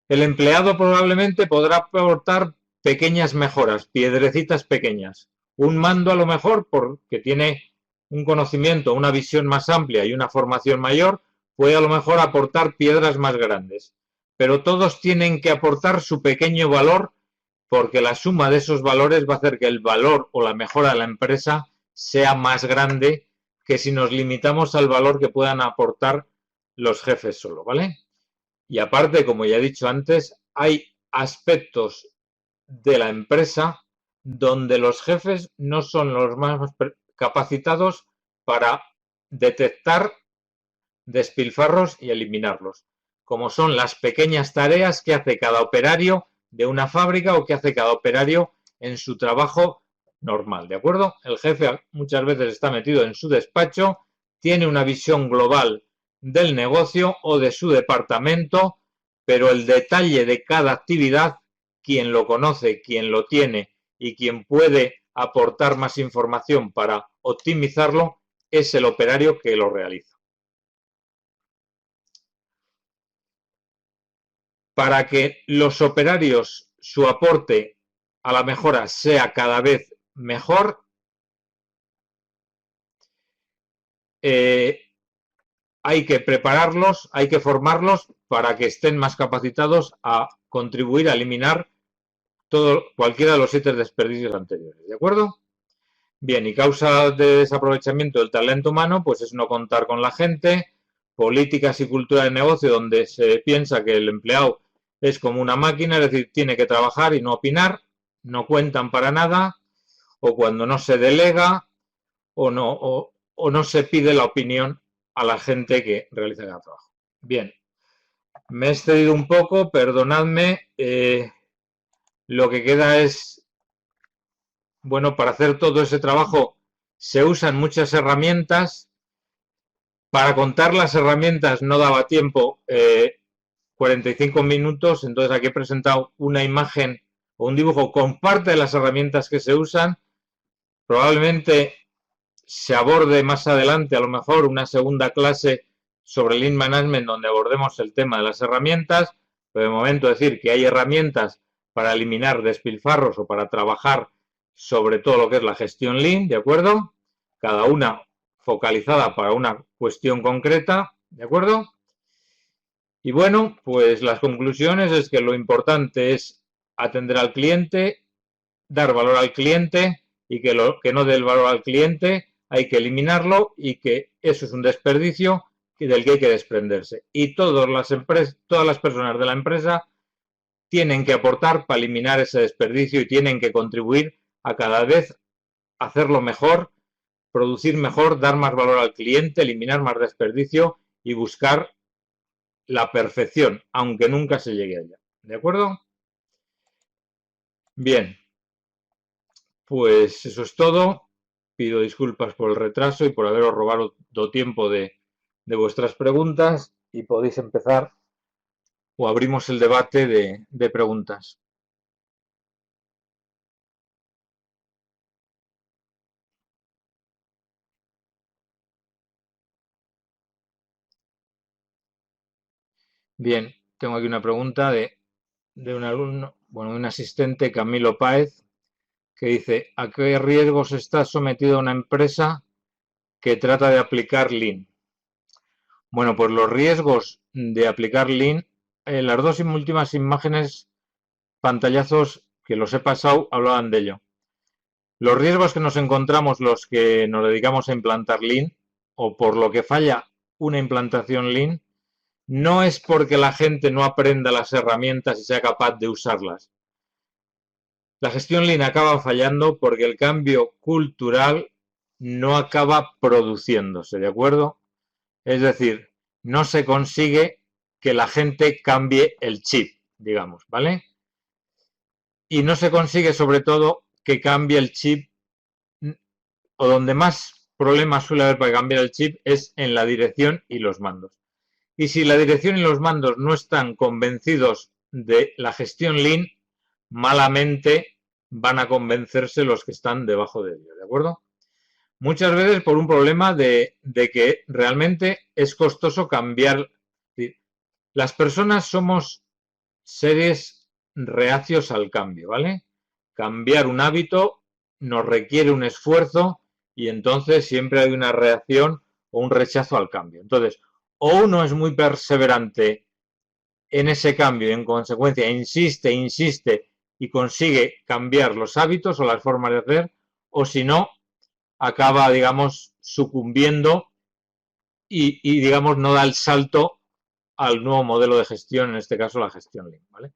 El empleado probablemente podrá aportar pequeñas mejoras, piedrecitas pequeñas. Un mando a lo mejor, porque tiene un conocimiento, una visión más amplia y una formación mayor, puede a lo mejor aportar piedras más grandes. Pero todos tienen que aportar su pequeño valor, porque la suma de esos valores va a hacer que el valor o la mejora de la empresa sea más grande que si nos limitamos al valor que puedan aportar los jefes solo, ¿vale? Y aparte, como ya he dicho antes, hay aspectos de la empresa donde los jefes no son los más capacitados para detectar despilfarros y eliminarlos, como son las pequeñas tareas que hace cada operario de una fábrica o que hace cada operario en su trabajo normal, ¿de acuerdo? El jefe muchas veces está metido en su despacho, tiene una visión global del negocio o de su departamento, pero el detalle de cada actividad, quien lo conoce, quien lo tiene y quien puede aportar más información para optimizarlo, es el operario que lo realiza. Para que los operarios, su aporte a la mejora sea cada vez mejor, hay que prepararlos, hay que formarlos para que estén más capacitados a contribuir a eliminar cualquiera de los 7 desperdicios anteriores, ¿de acuerdo? Bien, y causa de desaprovechamiento del talento humano, pues es no contar con la gente, políticas y cultura de negocio donde se piensa que el empleado es como una máquina, es decir, tiene que trabajar y no opinar, no cuentan para nada, o cuando no se delega o no se pide la opinión a la gente que realiza cada trabajo. Bien, me he excedido un poco, perdonadme, lo que queda es, bueno, para hacer todo ese trabajo se usan muchas herramientas. Para contar las herramientas no daba tiempo, 45 minutos, entonces aquí he presentado una imagen o un dibujo con parte de las herramientas que se usan. Probablemente se aborde más adelante, a lo mejor, una segunda clase sobre Lean Management donde abordemos el tema de las herramientas, pero de momento decir que hay herramientas para eliminar despilfarros o para trabajar sobre todo lo que es la gestión Lean, ¿de acuerdo? Cada una focalizada para una cuestión concreta, ¿de acuerdo? Y bueno, pues las conclusiones es que lo importante es atender al cliente, dar valor al cliente y que lo que no dé el valor al cliente hay que eliminarlo y que eso es un desperdicio del que hay que desprenderse. Y todas las personas de la empresa tienen que aportar para eliminar ese desperdicio y tienen que contribuir a cada vez hacerlo mejor, producir mejor, dar más valor al cliente, eliminar más desperdicio y buscar la perfección, aunque nunca se llegue allá. ¿De acuerdo? Bien, pues eso es todo. Pido disculpas por el retraso y por haberos robado tiempo de vuestras preguntas y podéis empezar o abrimos el debate de preguntas. Bien, tengo aquí una pregunta de un alumno, bueno, de un asistente, Camilo Páez, que dice, ¿a qué riesgos está sometida una empresa que trata de aplicar Lean? Bueno, pues los riesgos de aplicar Lean, las dos últimas imágenes, pantallazos que los he pasado, hablaban de ello. Los riesgos que nos encontramos los que nos dedicamos a implantar Lean, o por lo que falla una implantación Lean, no es porque la gente no aprenda las herramientas y sea capaz de usarlas. La gestión Lean acaba fallando porque el cambio cultural no acaba produciéndose, ¿de acuerdo? Es decir, no se consigue que la gente cambie el chip, digamos, ¿vale? Y no se consigue sobre todo que cambie el chip, o donde más problemas suele haber para cambiar el chip es en la dirección y los mandos. Y si la dirección y los mandos no están convencidos de la gestión Lean, malamente van a convencerse los que están debajo de ello, ¿de acuerdo? Muchas veces por un problema de que realmente es costoso cambiar. Las personas somos seres reacios al cambio, ¿vale? Cambiar un hábito nos requiere un esfuerzo y entonces siempre hay una reacción o un rechazo al cambio. Entonces, o uno es muy perseverante en ese cambio y en consecuencia insiste y consigue cambiar los hábitos o las formas de hacer, o si no, acaba, digamos, sucumbiendo y digamos, no da el salto al nuevo modelo de gestión, en este caso la gestión Lean, ¿vale?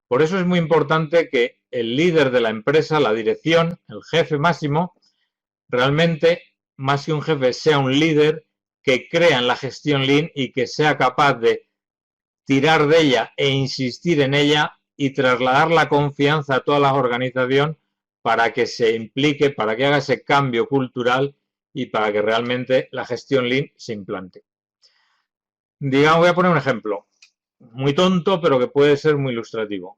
Por eso es muy importante que el líder de la empresa, la dirección, el jefe máximo, realmente, más que un jefe, sea un líder que crea en la gestión Lean y que sea capaz de tirar de ella e insistir en ella y trasladar la confianza a toda la organización para que se implique, para que haga ese cambio cultural y para que realmente la gestión Lean se implante. Digamos, voy a poner un ejemplo muy tonto, pero que puede ser muy ilustrativo.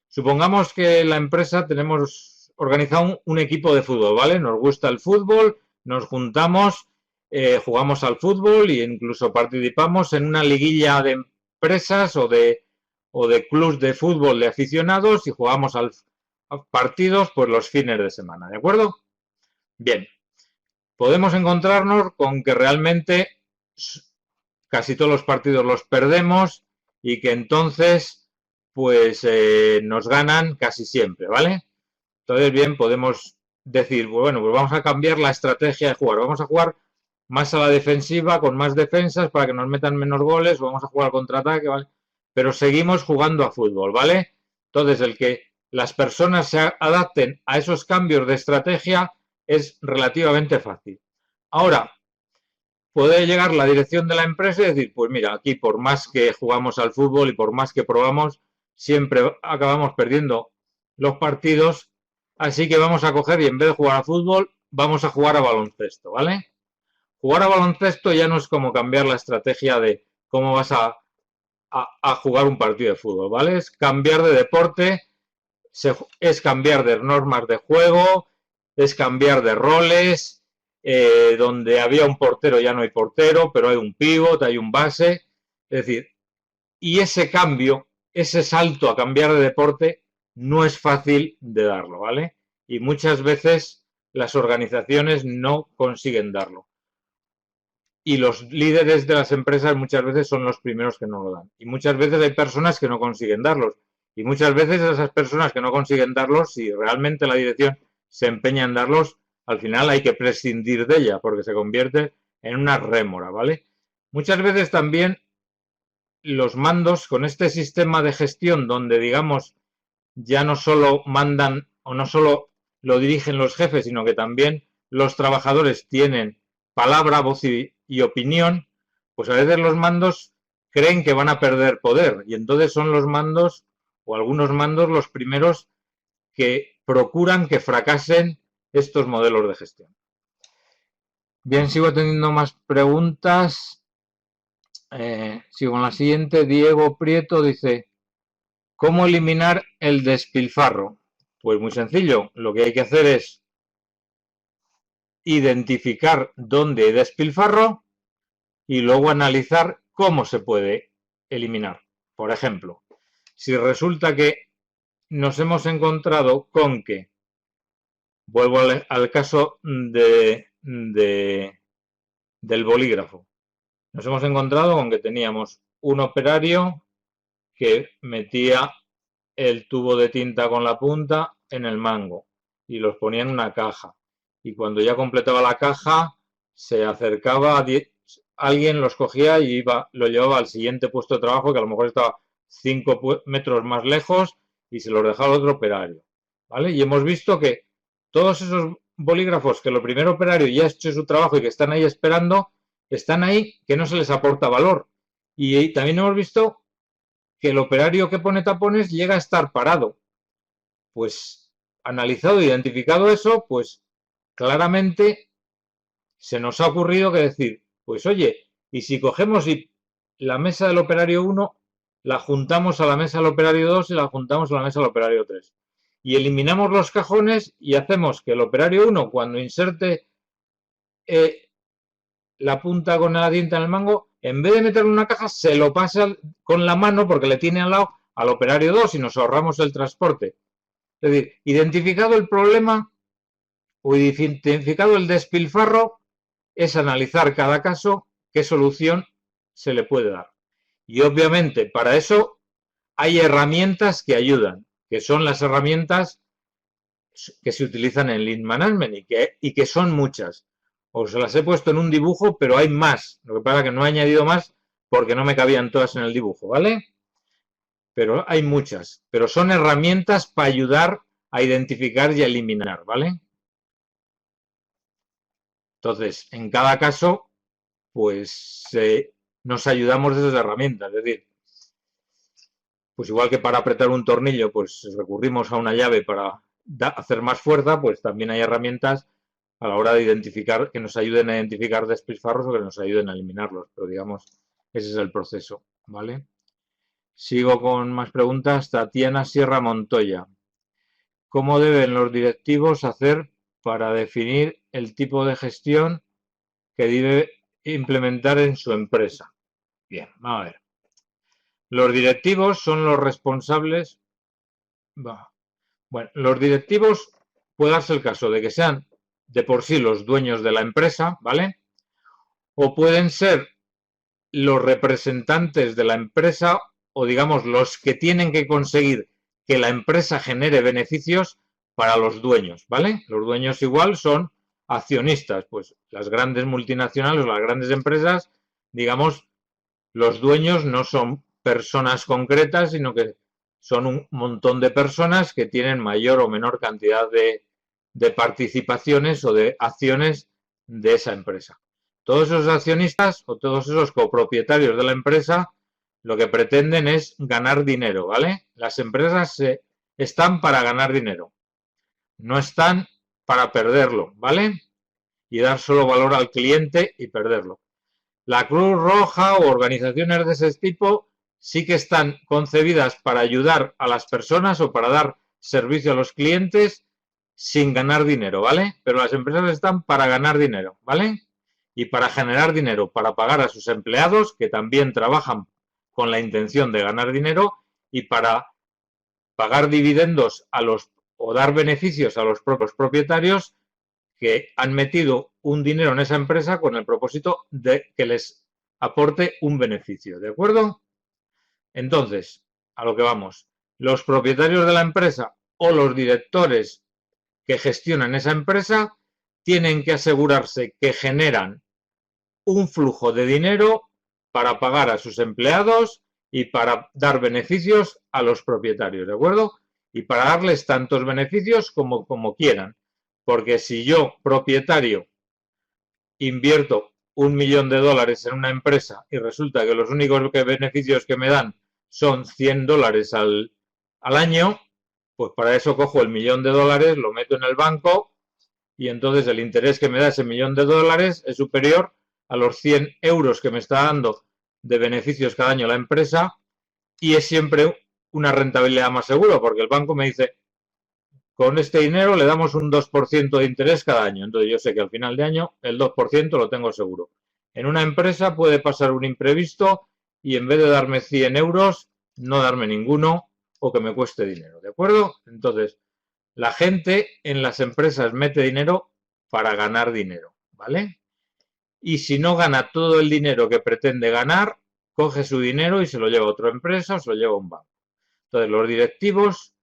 Supongamos que en la empresa tenemos organizado un equipo de fútbol, ¿vale? Nos gusta el fútbol, nos juntamos, jugamos al fútbol e incluso participamos en una liguilla de empresas o de clubs de fútbol de aficionados y jugamos a partidos pues los fines de semana, ¿de acuerdo? Bien, podemos encontrarnos con que realmente casi todos los partidos los perdemos y que entonces pues nos ganan casi siempre, ¿vale? Entonces, bien, podemos decir, bueno, pues vamos a cambiar la estrategia de jugar. Vamos a jugar más a la defensiva, con más defensas para que nos metan menos goles, o vamos a jugar al contraataque, ¿vale? Pero seguimos jugando a fútbol, ¿vale? Entonces, el que las personas se adapten a esos cambios de estrategia es relativamente fácil. Ahora, puede llegar la dirección de la empresa y decir, pues mira, aquí por más que jugamos al fútbol y por más que probamos, siempre acabamos perdiendo los partidos, así que vamos a coger y en vez de jugar a fútbol, vamos a jugar a baloncesto, ¿vale? Jugar a baloncesto ya no es como cambiar la estrategia de cómo vas a jugar un partido de fútbol, ¿vale? Es cambiar de deporte, es cambiar de normas de juego, es cambiar de roles, donde había un portero ya no hay portero, pero hay un pívot, hay un base, es decir, y ese cambio, ese salto a cambiar de deporte no es fácil de darlo, ¿vale? Y muchas veces las organizaciones no consiguen darlo. Y los líderes de las empresas muchas veces son los primeros que no lo dan. Y muchas veces hay personas que no consiguen darlos. Y muchas veces esas personas que no consiguen darlos, si realmente la dirección se empeña en darlos, al final hay que prescindir de ella porque se convierte en una rémora, ¿vale? Muchas veces también los mandos con este sistema de gestión donde, digamos, ya no solo mandan o no solo lo dirigen los jefes, sino que también los trabajadores tienen palabra, voz y opinión, pues a veces los mandos creen que van a perder poder y entonces son los mandos o algunos mandos los primeros que procuran que fracasen estos modelos de gestión. Bien, sigo teniendo más preguntas. Sigo con la siguiente. Diego Prieto dice, ¿cómo eliminar el despilfarro? Pues muy sencillo. Lo que hay que hacer es identificar dónde hay despilfarro y luego analizar cómo se puede eliminar. Por ejemplo, si resulta que nos hemos encontrado con que, vuelvo al caso del bolígrafo, nos hemos encontrado con que teníamos un operario que metía el tubo de tinta con la punta en el mango y los ponía en una caja. Y cuando ya completaba la caja, se acercaba, alguien los cogía y lo llevaba al siguiente puesto de trabajo, que a lo mejor estaba 5 metros más lejos, y se los dejaba al otro operario. ¿Vale? Y hemos visto que todos esos bolígrafos que el primer operario ya ha hecho su trabajo y que están ahí esperando, están ahí, que no se les aporta valor. Y también hemos visto que el operario que pone tapones llega a estar parado. Pues analizado e identificado eso, pues claramente se nos ha ocurrido que decir, pues oye, y si cogemos y la mesa del operario 1 la juntamos a la mesa del operario 2 y la juntamos a la mesa del operario 3. Y eliminamos los cajones y hacemos que el operario 1, cuando inserte la punta con la tinta en el mango, en vez de meterlo en una caja, se lo pasa con la mano porque le tiene al lado al operario 2 y nos ahorramos el transporte. Es decir, identificado el problema o identificado el despilfarro, es analizar cada caso qué solución se le puede dar. Y obviamente para eso hay herramientas que ayudan, que son las herramientas que se utilizan en Lean Management y que son muchas. Os las he puesto en un dibujo, pero hay más. Lo que pasa es que no he añadido más porque no me cabían todas en el dibujo, ¿vale? Pero hay muchas. Pero son herramientas para ayudar a identificar y a eliminar, ¿vale? Entonces, en cada caso, pues nos ayudamos de esas herramientas. Es decir, pues igual que para apretar un tornillo, pues recurrimos a una llave para hacer más fuerza, pues también hay herramientas a la hora de identificar, que nos ayuden a identificar despilfarros o que nos ayuden a eliminarlos. Pero digamos, ese es el proceso, ¿vale? Sigo con más preguntas. Tatiana Sierra Montoya. ¿Cómo deben los directivos hacer para definir el tipo de gestión que debe implementar en su empresa? Bien, vamos a ver. Los directivos son los responsables. Bueno, los directivos puede darse el caso de que sean de por sí los dueños de la empresa, ¿vale? O pueden ser los representantes de la empresa o digamos los que tienen que conseguir que la empresa genere beneficios para los dueños, ¿vale? Los dueños igual son accionistas, pues las grandes multinacionales o las grandes empresas, digamos, los dueños no son personas concretas, sino que son un montón de personas que tienen mayor o menor cantidad de participaciones o de acciones de esa empresa. Todos esos accionistas o todos esos copropietarios de la empresa lo que pretenden es ganar dinero, ¿vale? Las empresas están para ganar dinero, no están para perderlo, ¿vale? Y dar solo valor al cliente y perderlo. La Cruz Roja o organizaciones de ese tipo sí que están concebidas para ayudar a las personas o para dar servicio a los clientes sin ganar dinero, ¿vale? Pero las empresas están para ganar dinero, ¿vale? Y para generar dinero, para pagar a sus empleados que también trabajan con la intención de ganar dinero y para pagar dividendos o dar beneficios a los propios propietarios que han metido un dinero en esa empresa con el propósito de que les aporte un beneficio, ¿de acuerdo? Entonces, a lo que vamos, los propietarios de la empresa o los directores que gestionan esa empresa tienen que asegurarse que generan un flujo de dinero para pagar a sus empleados y para dar beneficios a los propietarios, ¿de acuerdo? Y para darles tantos beneficios como quieran. Porque si yo, propietario, invierto $1.000.000 en una empresa y resulta que los únicos beneficios que me dan son $100 al año, pues para eso cojo el $1.000.000, lo meto en el banco y entonces el interés que me da ese $1.000.000 es superior a los 100 euros que me está dando de beneficios cada año la empresa, y es siempre una rentabilidad más segura porque el banco me dice, con este dinero le damos un 2% de interés cada año. Entonces yo sé que al final de año el 2% lo tengo seguro. En una empresa puede pasar un imprevisto y en vez de darme 100 euros, no darme ninguno o que me cueste dinero. ¿De acuerdo? Entonces, la gente en las empresas mete dinero para ganar dinero. ¿Vale? Y si no gana todo el dinero que pretende ganar, coge su dinero y se lo lleva a otra empresa o se lo lleva a un banco. Entonces, los directivos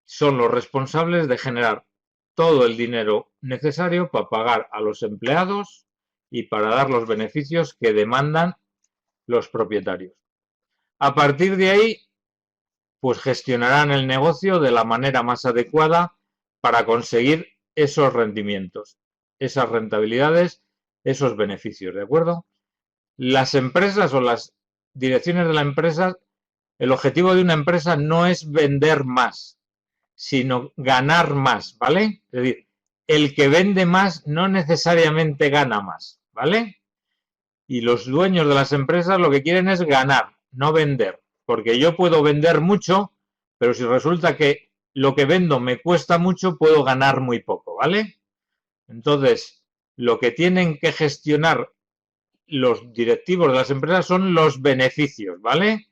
son los responsables de generar todo el dinero necesario para pagar a los empleados y para dar los beneficios que demandan los propietarios. A partir de ahí, pues gestionarán el negocio de la manera más adecuada para conseguir esos rendimientos, esas rentabilidades, esos beneficios, ¿de acuerdo? Las empresas o las direcciones de la empresa, el objetivo de una empresa no es vender más, sino ganar más, ¿vale? Es decir, el que vende más no necesariamente gana más, ¿vale? Y los dueños de las empresas lo que quieren es ganar, no vender. Porque yo puedo vender mucho, pero si resulta que lo que vendo me cuesta mucho, puedo ganar muy poco, ¿vale? Entonces, lo que tienen que gestionar los directivos de las empresas son los beneficios, ¿vale?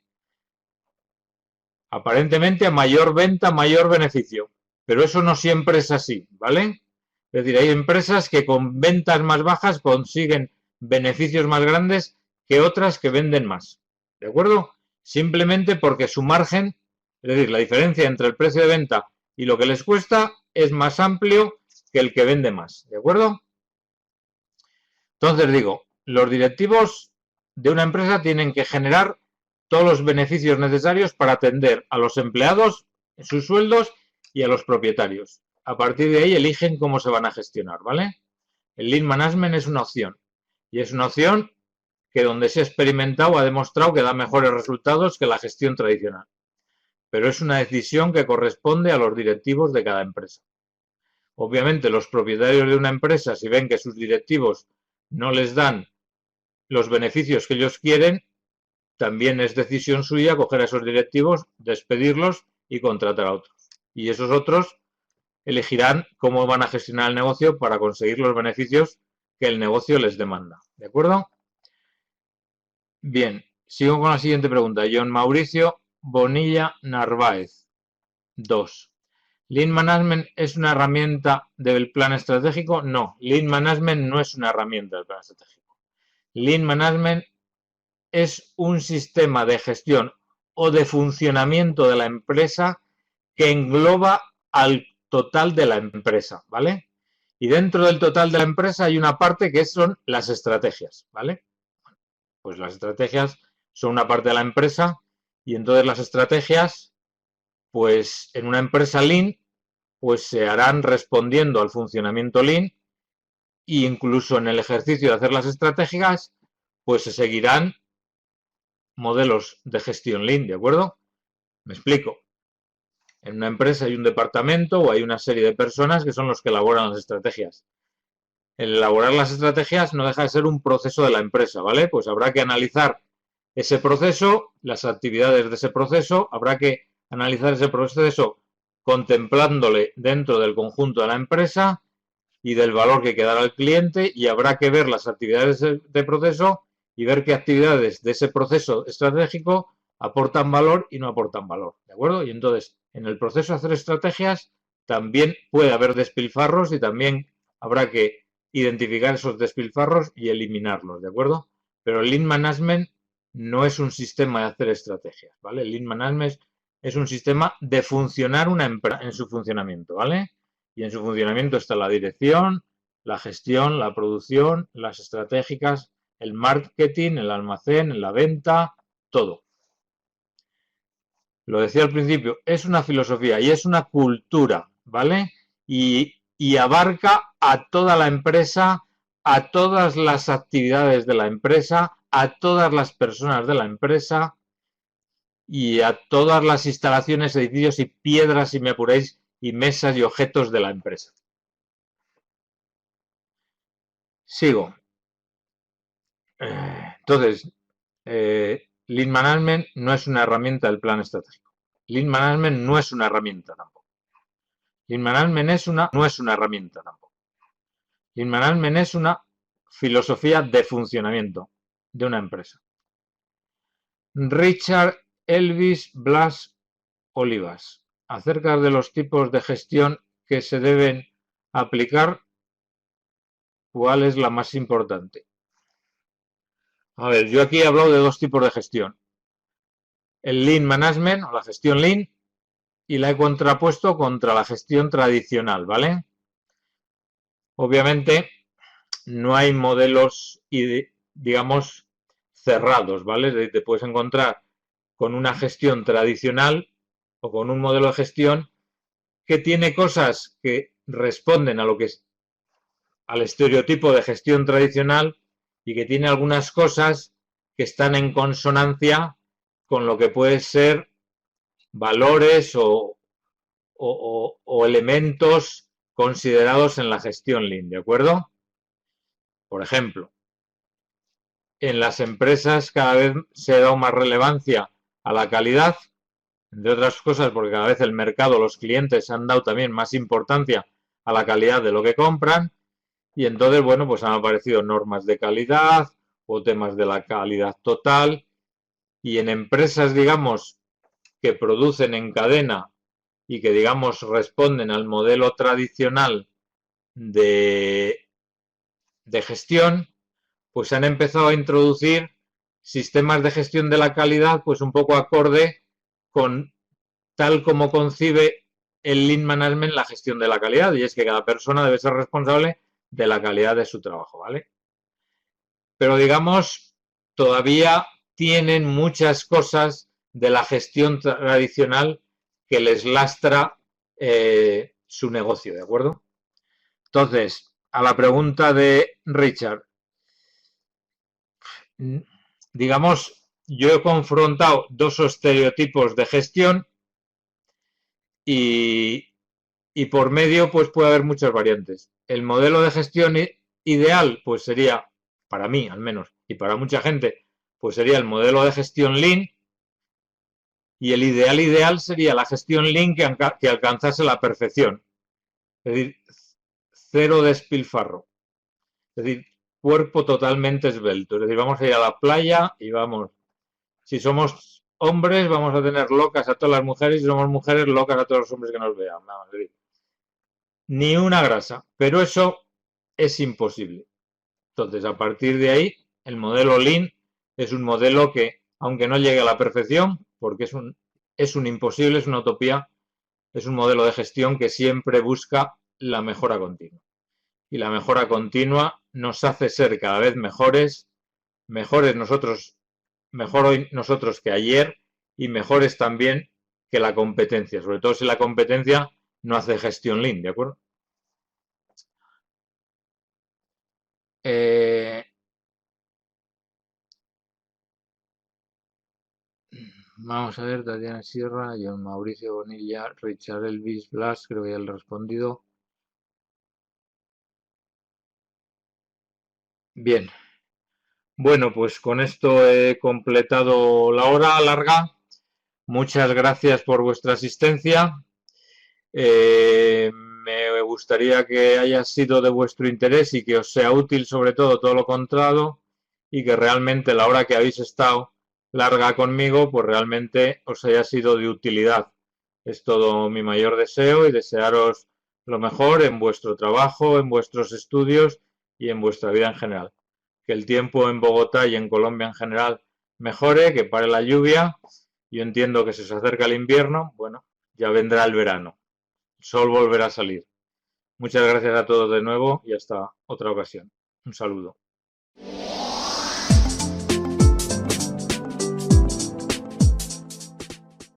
Aparentemente a mayor venta, mayor beneficio. Pero eso no siempre es así, ¿vale? Es decir, hay empresas que con ventas más bajas consiguen beneficios más grandes que otras que venden más. ¿De acuerdo? Simplemente porque su margen, es decir, la diferencia entre el precio de venta y lo que les cuesta es más amplio que el que vende más. ¿De acuerdo? Entonces digo, los directivos de una empresa tienen que generar todos los beneficios necesarios para atender a los empleados, sus sueldos y a los propietarios. A partir de ahí eligen cómo se van a gestionar, ¿vale? El Lean Management es una opción y es una opción que donde se ha experimentado ha demostrado que da mejores resultados que la gestión tradicional. Pero es una decisión que corresponde a los directivos de cada empresa. Obviamente los propietarios de una empresa, si ven que sus directivos no les dan los beneficios que ellos quieren, también es decisión suya coger a esos directivos, despedirlos y contratar a otros. Y esos otros elegirán cómo van a gestionar el negocio para conseguir los beneficios que el negocio les demanda. ¿De acuerdo? Bien, sigo con la siguiente pregunta. John Mauricio Bonilla Narváez. 2. ¿Lean Management es una herramienta del plan estratégico? No, Lean Management no es una herramienta del plan estratégico. Lean Management es un sistema de gestión o de funcionamiento de la empresa que engloba al total de la empresa, ¿vale? Y dentro del total de la empresa hay una parte que son las estrategias, ¿vale? Pues las estrategias son una parte de la empresa y entonces las estrategias, pues en una empresa Lean, pues se harán respondiendo al funcionamiento Lean e incluso en el ejercicio de hacer las estrategias, pues se seguirán modelos de gestión Lean, ¿de acuerdo? Me explico. En una empresa hay un departamento o hay una serie de personas que son los que elaboran las estrategias. El elaborar las estrategias no deja de ser un proceso de la empresa, ¿vale? Pues habrá que analizar ese proceso, las actividades de ese proceso, habrá que analizar ese proceso contemplándole dentro del conjunto de la empresa y del valor que quedará al cliente, y habrá que ver las actividades de proceso y ver qué actividades de ese proceso estratégico aportan valor y no aportan valor, ¿de acuerdo? Y entonces, en el proceso de hacer estrategias también puede haber despilfarros y también habrá que identificar esos despilfarros y eliminarlos, ¿de acuerdo? Pero el Lean Management no es un sistema de hacer estrategias, ¿vale? El Lean Management es un sistema de funcionar una empresa en su funcionamiento, ¿vale? Y en su funcionamiento está la dirección, la gestión, la producción, las estratégicas, el marketing, el almacén, la venta, todo. Lo decía al principio, es una filosofía y es una cultura, ¿vale? Y abarca a toda la empresa a todas las actividades de la empresa, a todas las personas de la empresa y a todas las instalaciones, edificios y piedras, si me apuráis, y mesas y objetos de la empresa. Sigo. Entonces, Lean Management no es una herramienta del plan estratégico. Lean Management no es una herramienta tampoco. Lean Management no es una herramienta tampoco. Lean Management es una filosofía de funcionamiento de una empresa. Richard Elvis Blas Olivas, acerca de los tipos de gestión que se deben aplicar, ¿cuál es la más importante? A ver, yo aquí he hablado de dos tipos de gestión. El Lean Management o la gestión Lean y la he contrapuesto contra la gestión tradicional, ¿vale? Obviamente no hay modelos, digamos, cerrados, ¿vale? Es decir, te puedes encontrar con una gestión tradicional o con un modelo de gestión que tiene cosas que responden a lo que es al estereotipo de gestión tradicional y que tiene algunas cosas que están en consonancia con lo que puede ser valores o elementos considerados en la gestión Lean, ¿de acuerdo? Por ejemplo, en las empresas cada vez se ha dado más relevancia a la calidad, entre otras cosas porque cada vez el mercado, los clientes han dado también más importancia a la calidad de lo que compran y entonces, bueno, pues han aparecido normas de calidad o temas de la calidad total y en empresas, digamos, que producen en cadena y que, digamos, responden al modelo tradicional de gestión, pues han empezado a introducir sistemas de gestión de la calidad, pues un poco acorde con tal como concibe el Lean Management la gestión de la calidad, y es que cada persona debe ser responsable de la calidad de su trabajo, ¿vale? Pero digamos, todavía tienen muchas cosas de la gestión tradicional que les lastra su negocio, ¿de acuerdo? Entonces, a la pregunta de Richard, digamos, yo he confrontado dos estereotipos de gestión y por medio pues puede haber muchas variantes. El modelo de gestión ideal pues sería, para mí al menos, y para mucha gente, pues sería el modelo de gestión Lean y el ideal sería la gestión Lean que alcanzase la perfección. Es decir, cero despilfarro. Es decir, cuerpo totalmente esbelto. Es decir, vamos a ir a la playa y vamos. Si somos hombres, vamos a tener locas a todas las mujeres y si somos mujeres, locas a todos los hombres que nos vean. No, es decir, ni una grasa. Pero eso es imposible. Entonces, a partir de ahí, el modelo Lean es un modelo que, aunque no llegue a la perfección, porque es un imposible, es una utopía, es un modelo de gestión que siempre busca la mejora continua. Y la mejora continua nos hace ser cada vez mejores nosotros, mejor hoy nosotros que ayer y mejores también que la competencia, sobre todo si la competencia no hace gestión Lean, ¿de acuerdo? Vamos a ver, Tatiana Sierra, John Mauricio Bonilla, Richard Elvis Blas, creo que ya le he respondido. Bien. Bueno, pues con esto he completado la hora larga. Muchas gracias por vuestra asistencia. Me gustaría que haya sido de vuestro interés y que os sea útil sobre todo lo contrario y que realmente la hora que habéis estado larga conmigo pues realmente os haya sido de utilidad. Es todo mi mayor deseo y desearos lo mejor en vuestro trabajo, en vuestros estudios y en vuestra vida en general. Que el tiempo en Bogotá y en Colombia en general mejore, que pare la lluvia. Yo entiendo que se os acerca el invierno, bueno, ya vendrá el verano. El sol volverá a salir. Muchas gracias a todos de nuevo y hasta otra ocasión. Un saludo.